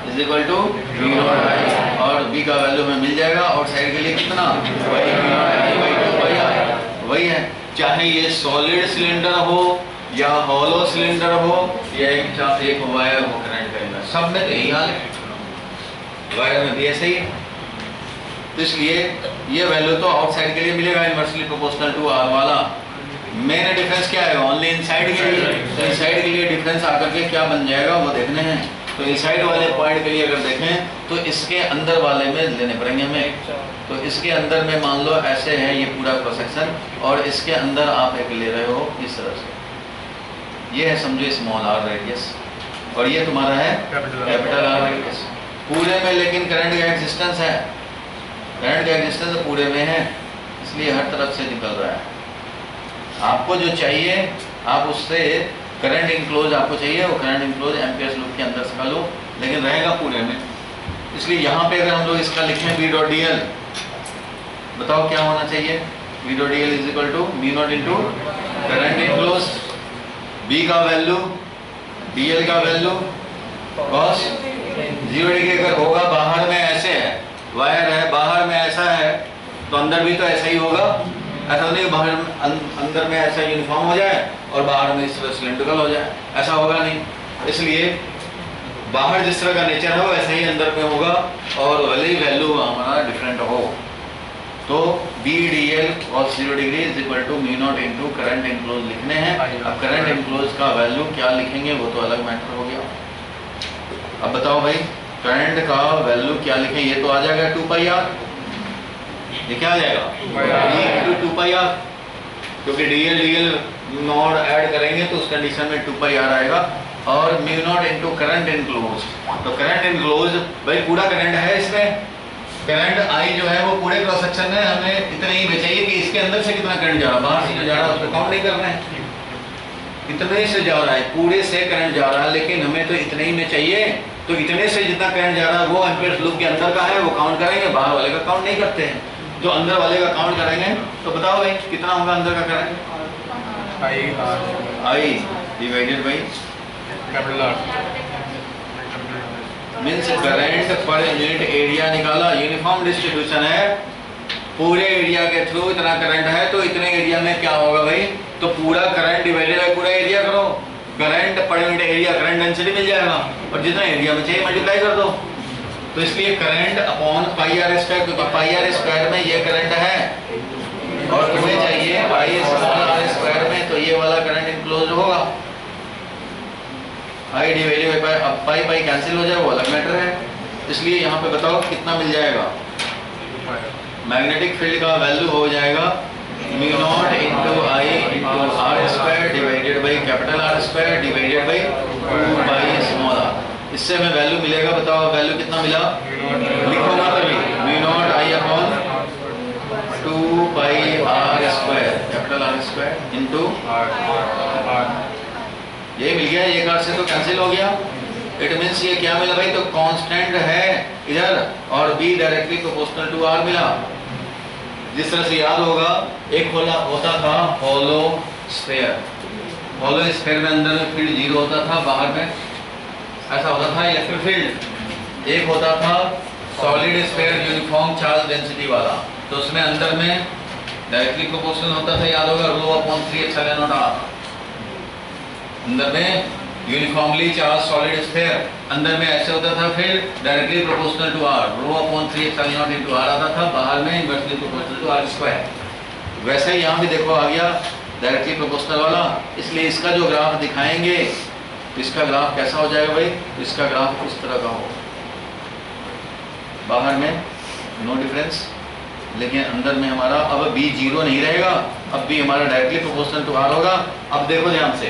is equal to B not I, और बी का वैल्यू में मिल जाएगा। और साइड के लिए कितना, वही B not I by 2 pi R, वही है। चाहे ये सॉलिड सिलेंडर हो या हॉलो सिलेंडर हो या एक वायर हो करंट का, सब में तो यही हाल है, वायर में भी ऐसे ही है। तो इसलिए ये वैल्यू तो आउटसाइड के लिए मिलेगा इनवर्सली प्रोपोर्शनल टू आर वाला। मेन डिफरेंस क्या है, ओनली इनसाइड के लिए। तो इनसाइड के लिए डिफरेंस आकर के क्या बन जाएगा वो देखने हैं। तो इनसाइड वाले पॉइंट के लिए अगर देखें तो इसके अंदर वाले में लेने पड़ेंगे हमें। तो इसके अंदर में मान लो ऐसे है ये पूरा क्रॉस सेक्शन, और इसके अंदर आप एक ले रहे हो इस तरह से, ये है समझो स्मॉल आर रेडियस, और ये तुम्हारा है कैपिटल आर रेडियस पूरे में। लेकिन करंट का एग्जिस्टेंस है, करंट का एग्जिस्टेंस पूरे में है, इसलिए हर तरफ से निकल रहा है। आपको जो चाहिए आप उससे करंट इनक्लोज आपको चाहिए, वो करंट इनक्लोज एम्पियर्स लूप के अंदर से कर लो, लेकिन रहेगा पूरे में। इसलिए यहाँ पे अगर हम लोग इसका लिखें बी डॉट डी एल, बताओ क्या होना चाहिए, B dot D L is equal to B not into current enclose, B का वैल्यू डी एल का वैल्यू कॉस 0 डिग्री अगर होगा, बाहर में ऐसे है, वायर है बाहर में ऐसा है, तो अंदर भी तो ऐसा ही होगा। ऐसा नहीं बाहर अंदर में ऐसा यूनिफॉर्म हो जाए और बाहर में इस तरह सिलेंड्रिकल हो जाए, ऐसा होगा नहीं। इसलिए बाहर जिस तरह का नेचर है वो ऐसा ही अंदर में होगा, और भले ही वैल्यू हमारा डिफरेंट हो। तो B D L cos 0 degree is equal to mu not into current enclose लिखने हैं। अब करंट इनक्लोज का वैल्यू क्या लिखेंगे वो तो अलग मैटर हो गया। अब बताओ भाई करंट का वैल्यू क्या लिखें, ये तो आ जाएगा 2 पाई आर, ये क्या आ जाएगा 2 पाई आर, क्योंकि डीएल डीएल नॉट ऐड करेंगे तो उस कंडीशन में 2 पाई आर आएगा। और mu not into current enclose, तो करंट इनक्लोज भाई पूरा करंट है इसमें, करंट आई जो है वो पूरे क्रॉस सेक्शन में हमें इतने ही में चाहिए कि इसके अंदर से कितना करंट जा रहा है, बाहर से जो जा रहा है उसको काउंट नहीं करना है, इतने से जा रहा है, पूरे से करंट जा रहा है, लेकिन हमें तो इतने ही में चाहिए। तो इतने से जितना करंट जा रहा है वो एम्पियर्स लूप के अंदर का है, वो काउंट करेंगे, बाहर वाले का काउंट नहीं करते हैं। जो अंदर वाले का काउंट करेंगे तो बताओ भाई कितना होगा अंदर का current, I divided by capital are, means current पर यूनिट एरिया निकाला, यूनिफॉर्म डिस्ट्रीब्यूशन है, पूरे एरिया के थ्रू इतना करंट है, तो इतने एरिया में क्या होगा भाई, तो पूरा करंट डिवाइडेड बाय पूरा एरिया करो, करंट पर यूनिट एरिया करंट डेंसिटी मिल जाएगा, और जितना एरिया में चाहिए मल्टीप्लाई कर दो। तो इसलिए current upon pi R square, क्योंकि पाई आर स्क्वायर में ये करंट है और तुम्हें चाहिए पाई स्मॉल आर स्क्वायर में, तो ये वाला करंट इनक्लोज होगा। आई डिवाइडेड बाय, अब पाई पाई कैंसिल हो जाए वो अलग मैटर है। इसलिए यहाँ पे बताओ कितना मिल जाएगा, मैग्नेटिक फील्ड का वैल्यू हो जाएगा mu not into I into R square divided by capital R square divided by 2 pi small R. इससे हमें वैल्यू मिलेगा, बताओ वैल्यू कितना मिला, लिखो मत अभी, mu not I upon 2 pi R square capital R square into ये मिल गया, एक आर से तो कैंसिल हो गया। इट मीन्स ये क्या मिला भाई, तो कांस्टेंट है इधर, और B directly proportional to R मिला। जिस तरह से याद होगा, एक होता था हॉलो स्फीयर। हॉलो स्फीयर में अंदर में फील्ड 0 होता था, बाहर में ऐसा होता था इलेक्ट्रिक फील्ड। एक होता था solid sphere uniform charge density वाला, तो उसमें अंदर में डायरेक्टली प्रोपोर्शनल होता था, याद होगा, rho upon 3 epsilon not R. अंदर में यूनिफॉर्मली चार्ज सॉलिड स्फीयर, अंदर में ऐसे होता था, फिर directly proportional to R, rho upon 3 epsilon not into R आता था, बाहर में inversely proportional to R square. वैसे ही यहाँ भी देखो आ गया डायरेक्टली प्रोपोर्शनल वाला, इसलिए इसका जो ग्राफ दिखाएंगे, इसका ग्राफ कैसा हो जाएगा भाई, इसका ग्राफ इस तरह का हो, बाहर में नो डिफरेंस, लेकिन अंदर में हमारा अब b 0 नहीं रहेगा, अब भी हमारा डायरेक्टली प्रोपोर्शनल टू आर होगा। अब देखो ध्यान से,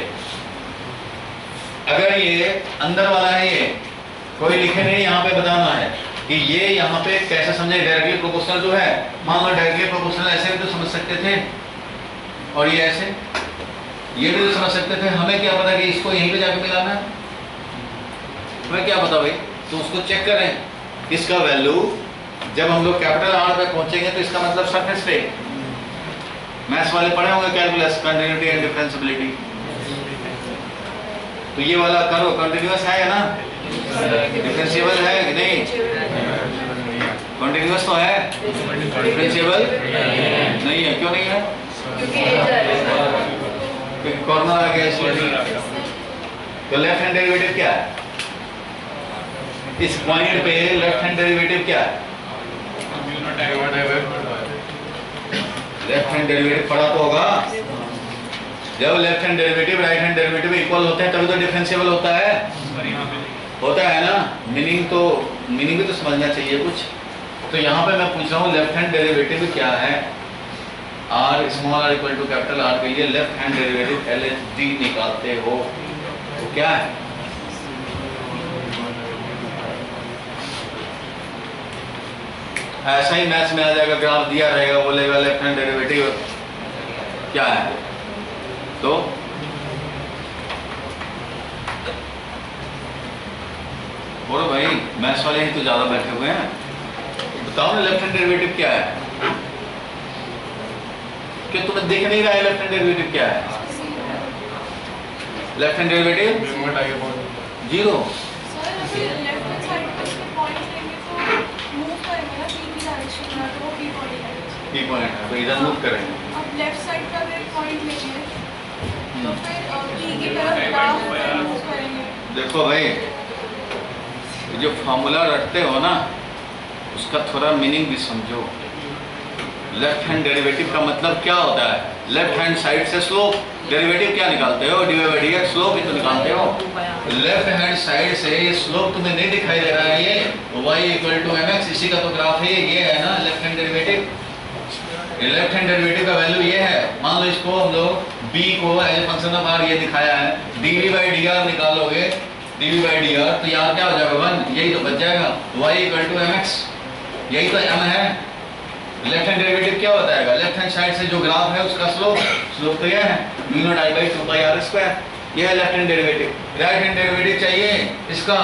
अगर ये अंदर वाला है, ये कोई लिखे नहीं, यहाँ पे बताना है कि ये यहाँ पे कैसे समझे, डायरेक्टली प्रोपोर्शनल जो है, मान लो डायरेक्टली प्रोपोर्शनल ऐसे भी तो समझ सकते थे, और ये ऐसे, ये भी तो समझ सकते थे। हमें क्या पता कि इसको यहीं पे जाके मिलाना है, हमें क्या पता भाई, तो उसको चेक करें। इसका वैल्यू जब हम लोग कैपिटल आर पे पहुंचेंगे तो इसका मतलब सरफेस पे, मैथ्स वाले पढ़े होंगे कैलकुलस, कंटिन्यूटी एंड डिफरेंशियबिलिटी, तो ये वाला करो कंटिन्यूअस है ना, डिफरेंशिएबल है कि नहीं, कंटिन्यूअस तो है, डिफरेंशिएबल नहीं है, क्यों नहीं है, क्योंकि कॉर्नर आ गया इसलिए। तो लेफ्ट हैंड डेरिवेटिव क्या है, इस पॉइंट पे लेफ्ट हैंड डेरिवेटिव क्या है, लेफ्ट हैंड डेरिवेटिव पढ़ा तो होगा, जब left hand derivative right hand derivative equal होते हैं तभी तो डिफरेंशिएबल होता है ना। मीनिंग भी तो समझना चाहिए कुछ। तो यहाँ पे मैं पूछ रहा हूँ लेफ्ट हैंड डेरिवेटिव क्या है, R small R equal to capital R के लिए लेफ्ट हैंड डेरिवेटिव LHD निकालते हो तो क्या है, ऐसा ही मैथ्स में आ जाएगा, ग्राफ दिया रहेगा, बोलेगा लेफ्ट हैंड डेरिवेटिव क्या है, तो बोलो भाई, मैथ्स वाले ही तो ज्यादा बैठे हुए हैं, बताओ ना लेफ्ट हैंड डेरिवेटिव क्या है, क्यों तुम्हें दिख नहीं रहा है लेफ्ट हैंड डेरिवेटिव क्या है, left hand derivative 0। P point है तो इधर मूव करेंगे, अब लेफ्ट साइड का एक पॉइंट लेंगे तो फिर पी की तरफ ग्राफ मूव करेंगे। देखो भाई, जो फॉर्मूला रटते हो ना उसका थोड़ा मीनिंग भी समझो। लेफ्ट हैंड डेरिवेटिव का मतलब क्या होता है, लेफ्ट हैंड साइड से स्लोप, डेरिवेटिव क्या निकालते हो, D by D X slope ही तो निकालते हो। लेफ्ट हैंड साइड से ये स्लोप तुम्हें नहीं दिखाई दे रहा है, ये y इक्वल टू mx, इसी का तो ग्राफ है, ये है ना left hand derivative. Left hand derivative का वैल्यू ये है, मान लो इसको हम लोग b को एज फंक्शन ऑफ r ये दिखाया है, dv बाई डी आर निकालोगे, dv बाई डी आर तो यार क्या हो जाएगा 1, यही तो बच जाएगा, y इक्वल टू mx, यही तो m है। लेफ्ट हैंड डेरिवेटिव क्या बताएगा, लेफ्ट हैंड साइड से जो ग्राफ है उसका स्लोप तो यह है mu naught I by 2 pi r square, यह है left hand derivative. Right hand derivative चाहिए इसका,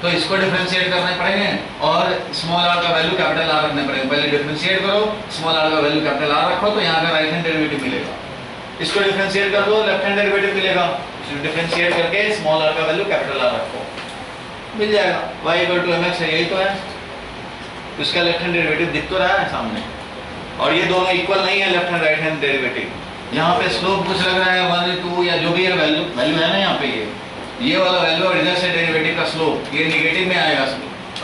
तो इसको डिफरेंशिएट करने पड़ेंगे और स्मॉल r का वैल्यू कैपिटल R रखने पड़ेंगे। पहले डिफरेंशिएट करो, स्मॉल r का वैल्यू कैपिटल R रखो तो यहाँ का राइट हैंड डेरिवेटिव मिलेगा। इसको डिफरेंशिएट कर दो, लेफ्ट हैंड डेरिवेटिव मिलेगा, डिफरेंशिएट करके स्मॉल r का वैल्यू कैपिटल R रखो, मिल जाएगा। y इक्वल टू mx है, यही तो है, इसका लेफ्ट हैंड डेरिवेटिव दिख तो रहा है सामने, और ये दोनों इक्वल नहीं है left hand right hand derivative. यहाँ पे स्लोप कुछ लग रहा है 1 2 या जो भी है वैल्यू है ना यहाँ पे, ये वाला वैल्यू और इधर से डेरिवेटिव का स्लोप ये नेगेटिव में आएगा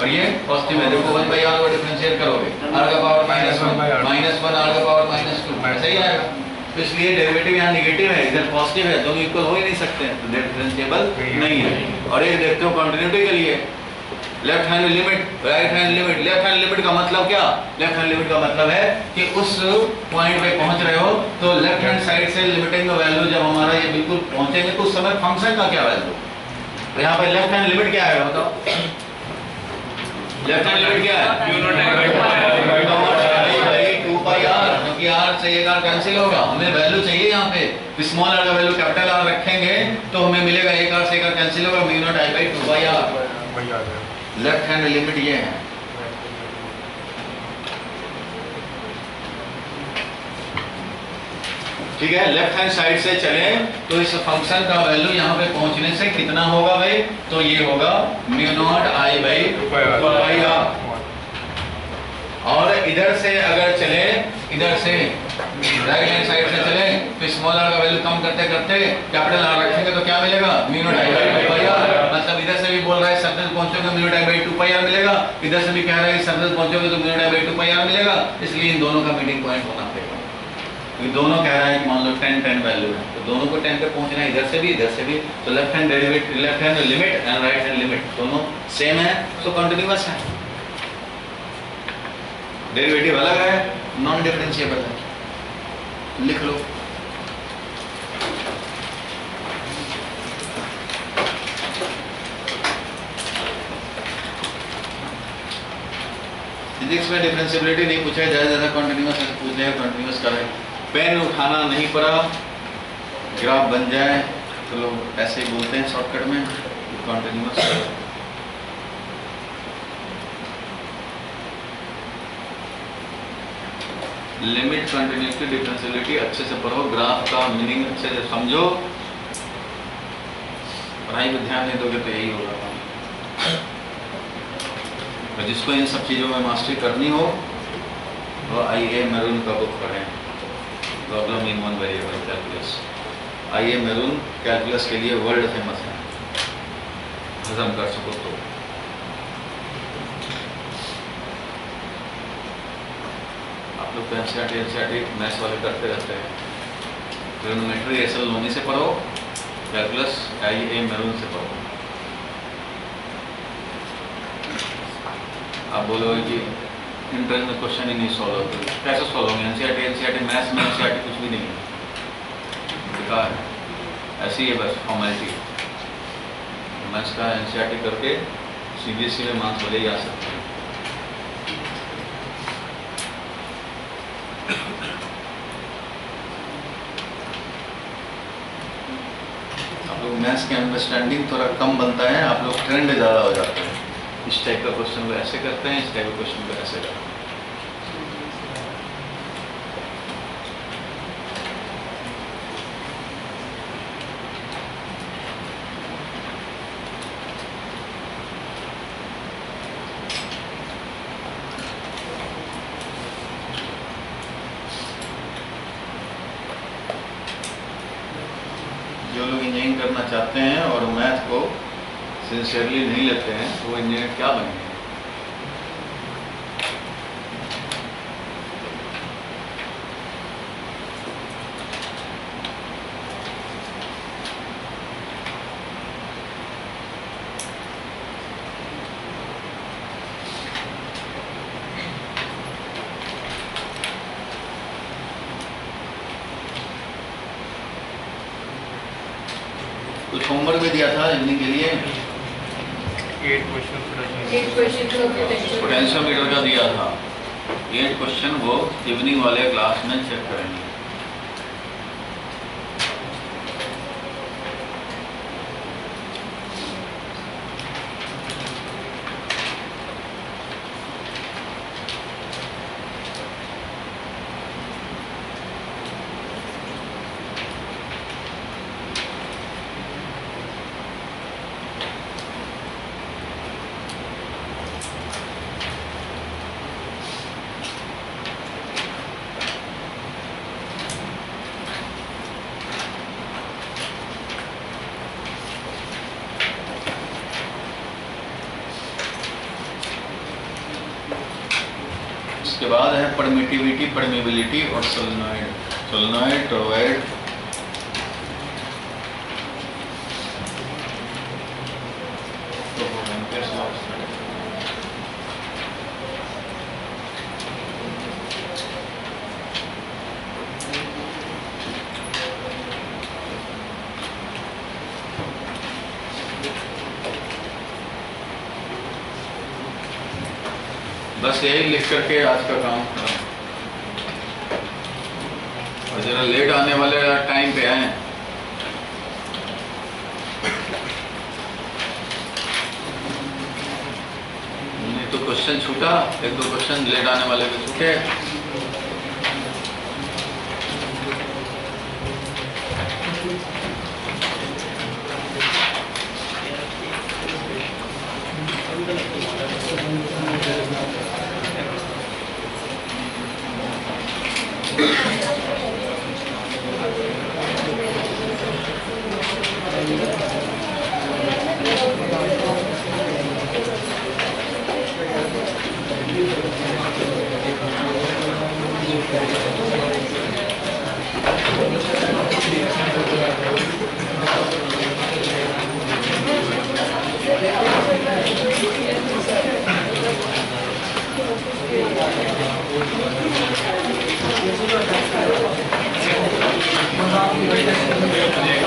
और ये पॉजिटिव है। देखो 1 बाई r को डिफरेंशिएट करोगे, r का पावर -1 -1 r का पावर -2 ऐसा ही आएगा। तो इसलिए डेरिवेटिव यहाँ नेगेटिव है, इधर पॉजिटिव है, दोनों इक्वल हो ही नहीं सकते हैं, तो डिफरेंशिएबल नहीं है। और ये देखते हो कंटिन्यूटी के लिए left hand limit right hand limit. Left hand limit का मतलब क्या, लेफ्ट हैंड लिमिट का मतलब है कि उस पॉइंट पे पहुंच रहे हो तो लेफ्ट हैंड साइड से लिमिटिंग वैल्यू जब हमारा ये बिल्कुल पहुंचेंगे तो उस समय फंक्शन का क्या वैल्यू, तो यहाँ पे लेफ्ट हैंड लिमिट क्या है बताओ, लेफ्ट हैंड लिमिट क्या है 2 पाई r, क्योंकि r से एक r कैंसिल होगा, हमें वैल्यू चाहिए यहाँ पे, स्मॉल r का वैल्यू कैपिटल R रखेंगे तो हमें मिलेगा एक r से एक r कैंसिल होगा, mu naught I by 2 pi r। Left hand limit ये है। ठीक है, लेफ्ट हैंड साइड से चलें तो इस फंक्शन का वैल्यू यहाँ पे पहुंचने से कितना होगा भाई? तो ये होगा mu naught I by 2πr। और इधर से अगर चले, इधर से राइट हैंड साइड से चले तो स्मॉल आर का वैल्यू कम करते करते कैपिटल आर रखेंगे तो क्या मिलेगा? Mu not I by 2πr। मतलब इधर से भी बोल रहा है सरफेस पहुंचोगे mu not I by 2πr मिलेगा, इधर से भी कह रहा है सरफेस पहुंचोगे तो mu naught I by 2πr मिलेगा। इसलिए इन दोनों का मीटिंग पॉइंट होना पड़ेगा। तो दोनों कह रहा है कि मान लो 10 वैल्यू है तो दोनों को 10 पे पहुंचना है, इधर से भी इधर से भी। तो left hand derivative, left hand limit and right hand limit दोनों सेम है, तो कंटीन्यूअस है। डेरिवेटिव अलग है, नॉन डिफरेंशिएबल है, लिख लो। फिजिक्स में डिफरेंशिएबिलिटी नहीं पूछा है, ज्यादा कंटीन्यूअस पूछ लेगा, कंटीन्यूअस करें। पेन उठाना नहीं पड़ा, ग्राफ बन जाए तो लोग ऐसे ही बोलते हैं शॉर्टकट में, कंटीन्यूअस करो। लिमिट, कंटिन्यूटी, डिफरेंशिएबिलिटी अच्छे से पढ़ो, ग्राफ का मीनिंग अच्छे से समझो। पढ़ाई पे ध्यान नहीं दोगे तो यही होगा। तो जिसको इन सब चीज़ों में मास्टरी करनी हो वो आईए मैरून का बुक पढ़ें, problem in one variable calculus. आईए मैरून कैलकुलस के लिए वर्ल्ड फेमस है, हजम कर सको तो। आप लोग तो एनसीईआरटी मैथ्स वाले करते रहते हैं। ट्रिग्नोमेट्री एसएल लोनी से पढ़ो, कैलकुलस आईए मैरून से पढ़ो। आप बोलोगे कि इंट्रेंस में क्वेश्चन ही नहीं सॉल्व होते, कैसे सॉल्व होंगे? एनसीईआरटी मैथ्स में एनसीईआरटी कुछ भी नहीं है, बेकार है, ऐसी है बस फॉर्मेलिटी। मैथ्स का एनसीईआरटी करके सीबीएसई में मार्क्स भले ही आ सकते हैं। आप लोग मैथ्स की अंडरस्टैंडिंग थोड़ा कम बनता है, आप लोग ट्रेंड ज़्यादा हो जाते हैं। इस टाइप का क्वेश्चन को ऐसे करते हैं, इस टाइप का क्वेश्चन को ऐसे करते हैं। जो लोग इंजीनियरिंग करना चाहते हैं और मैथ को सिंसियरली नहीं लेते हैं वो इंजीनियर क्या बनेंगे? कुछ होमवर्क भी दिया था इवनिंग के लिए, 8 क्वेश्चन पोटेंशियोमीटर का दिया था। 8 क्वेश्चन वो इवनिंग वाले क्लास में चेक करेंगे। उसके बाद है परमिटिविटी, परमिबिलिटी और सोलेनॉइड, सोलेनॉइड, टोरॉइड। बस यही लिख करके आज का काम खत्म। और जरा लेट आने वाले टाइम पे आए, नहीं तो क्वेश्चन छूटा, 1-2 क्वेश्चन लेट आने वाले भी छूटे। हो जाएगा।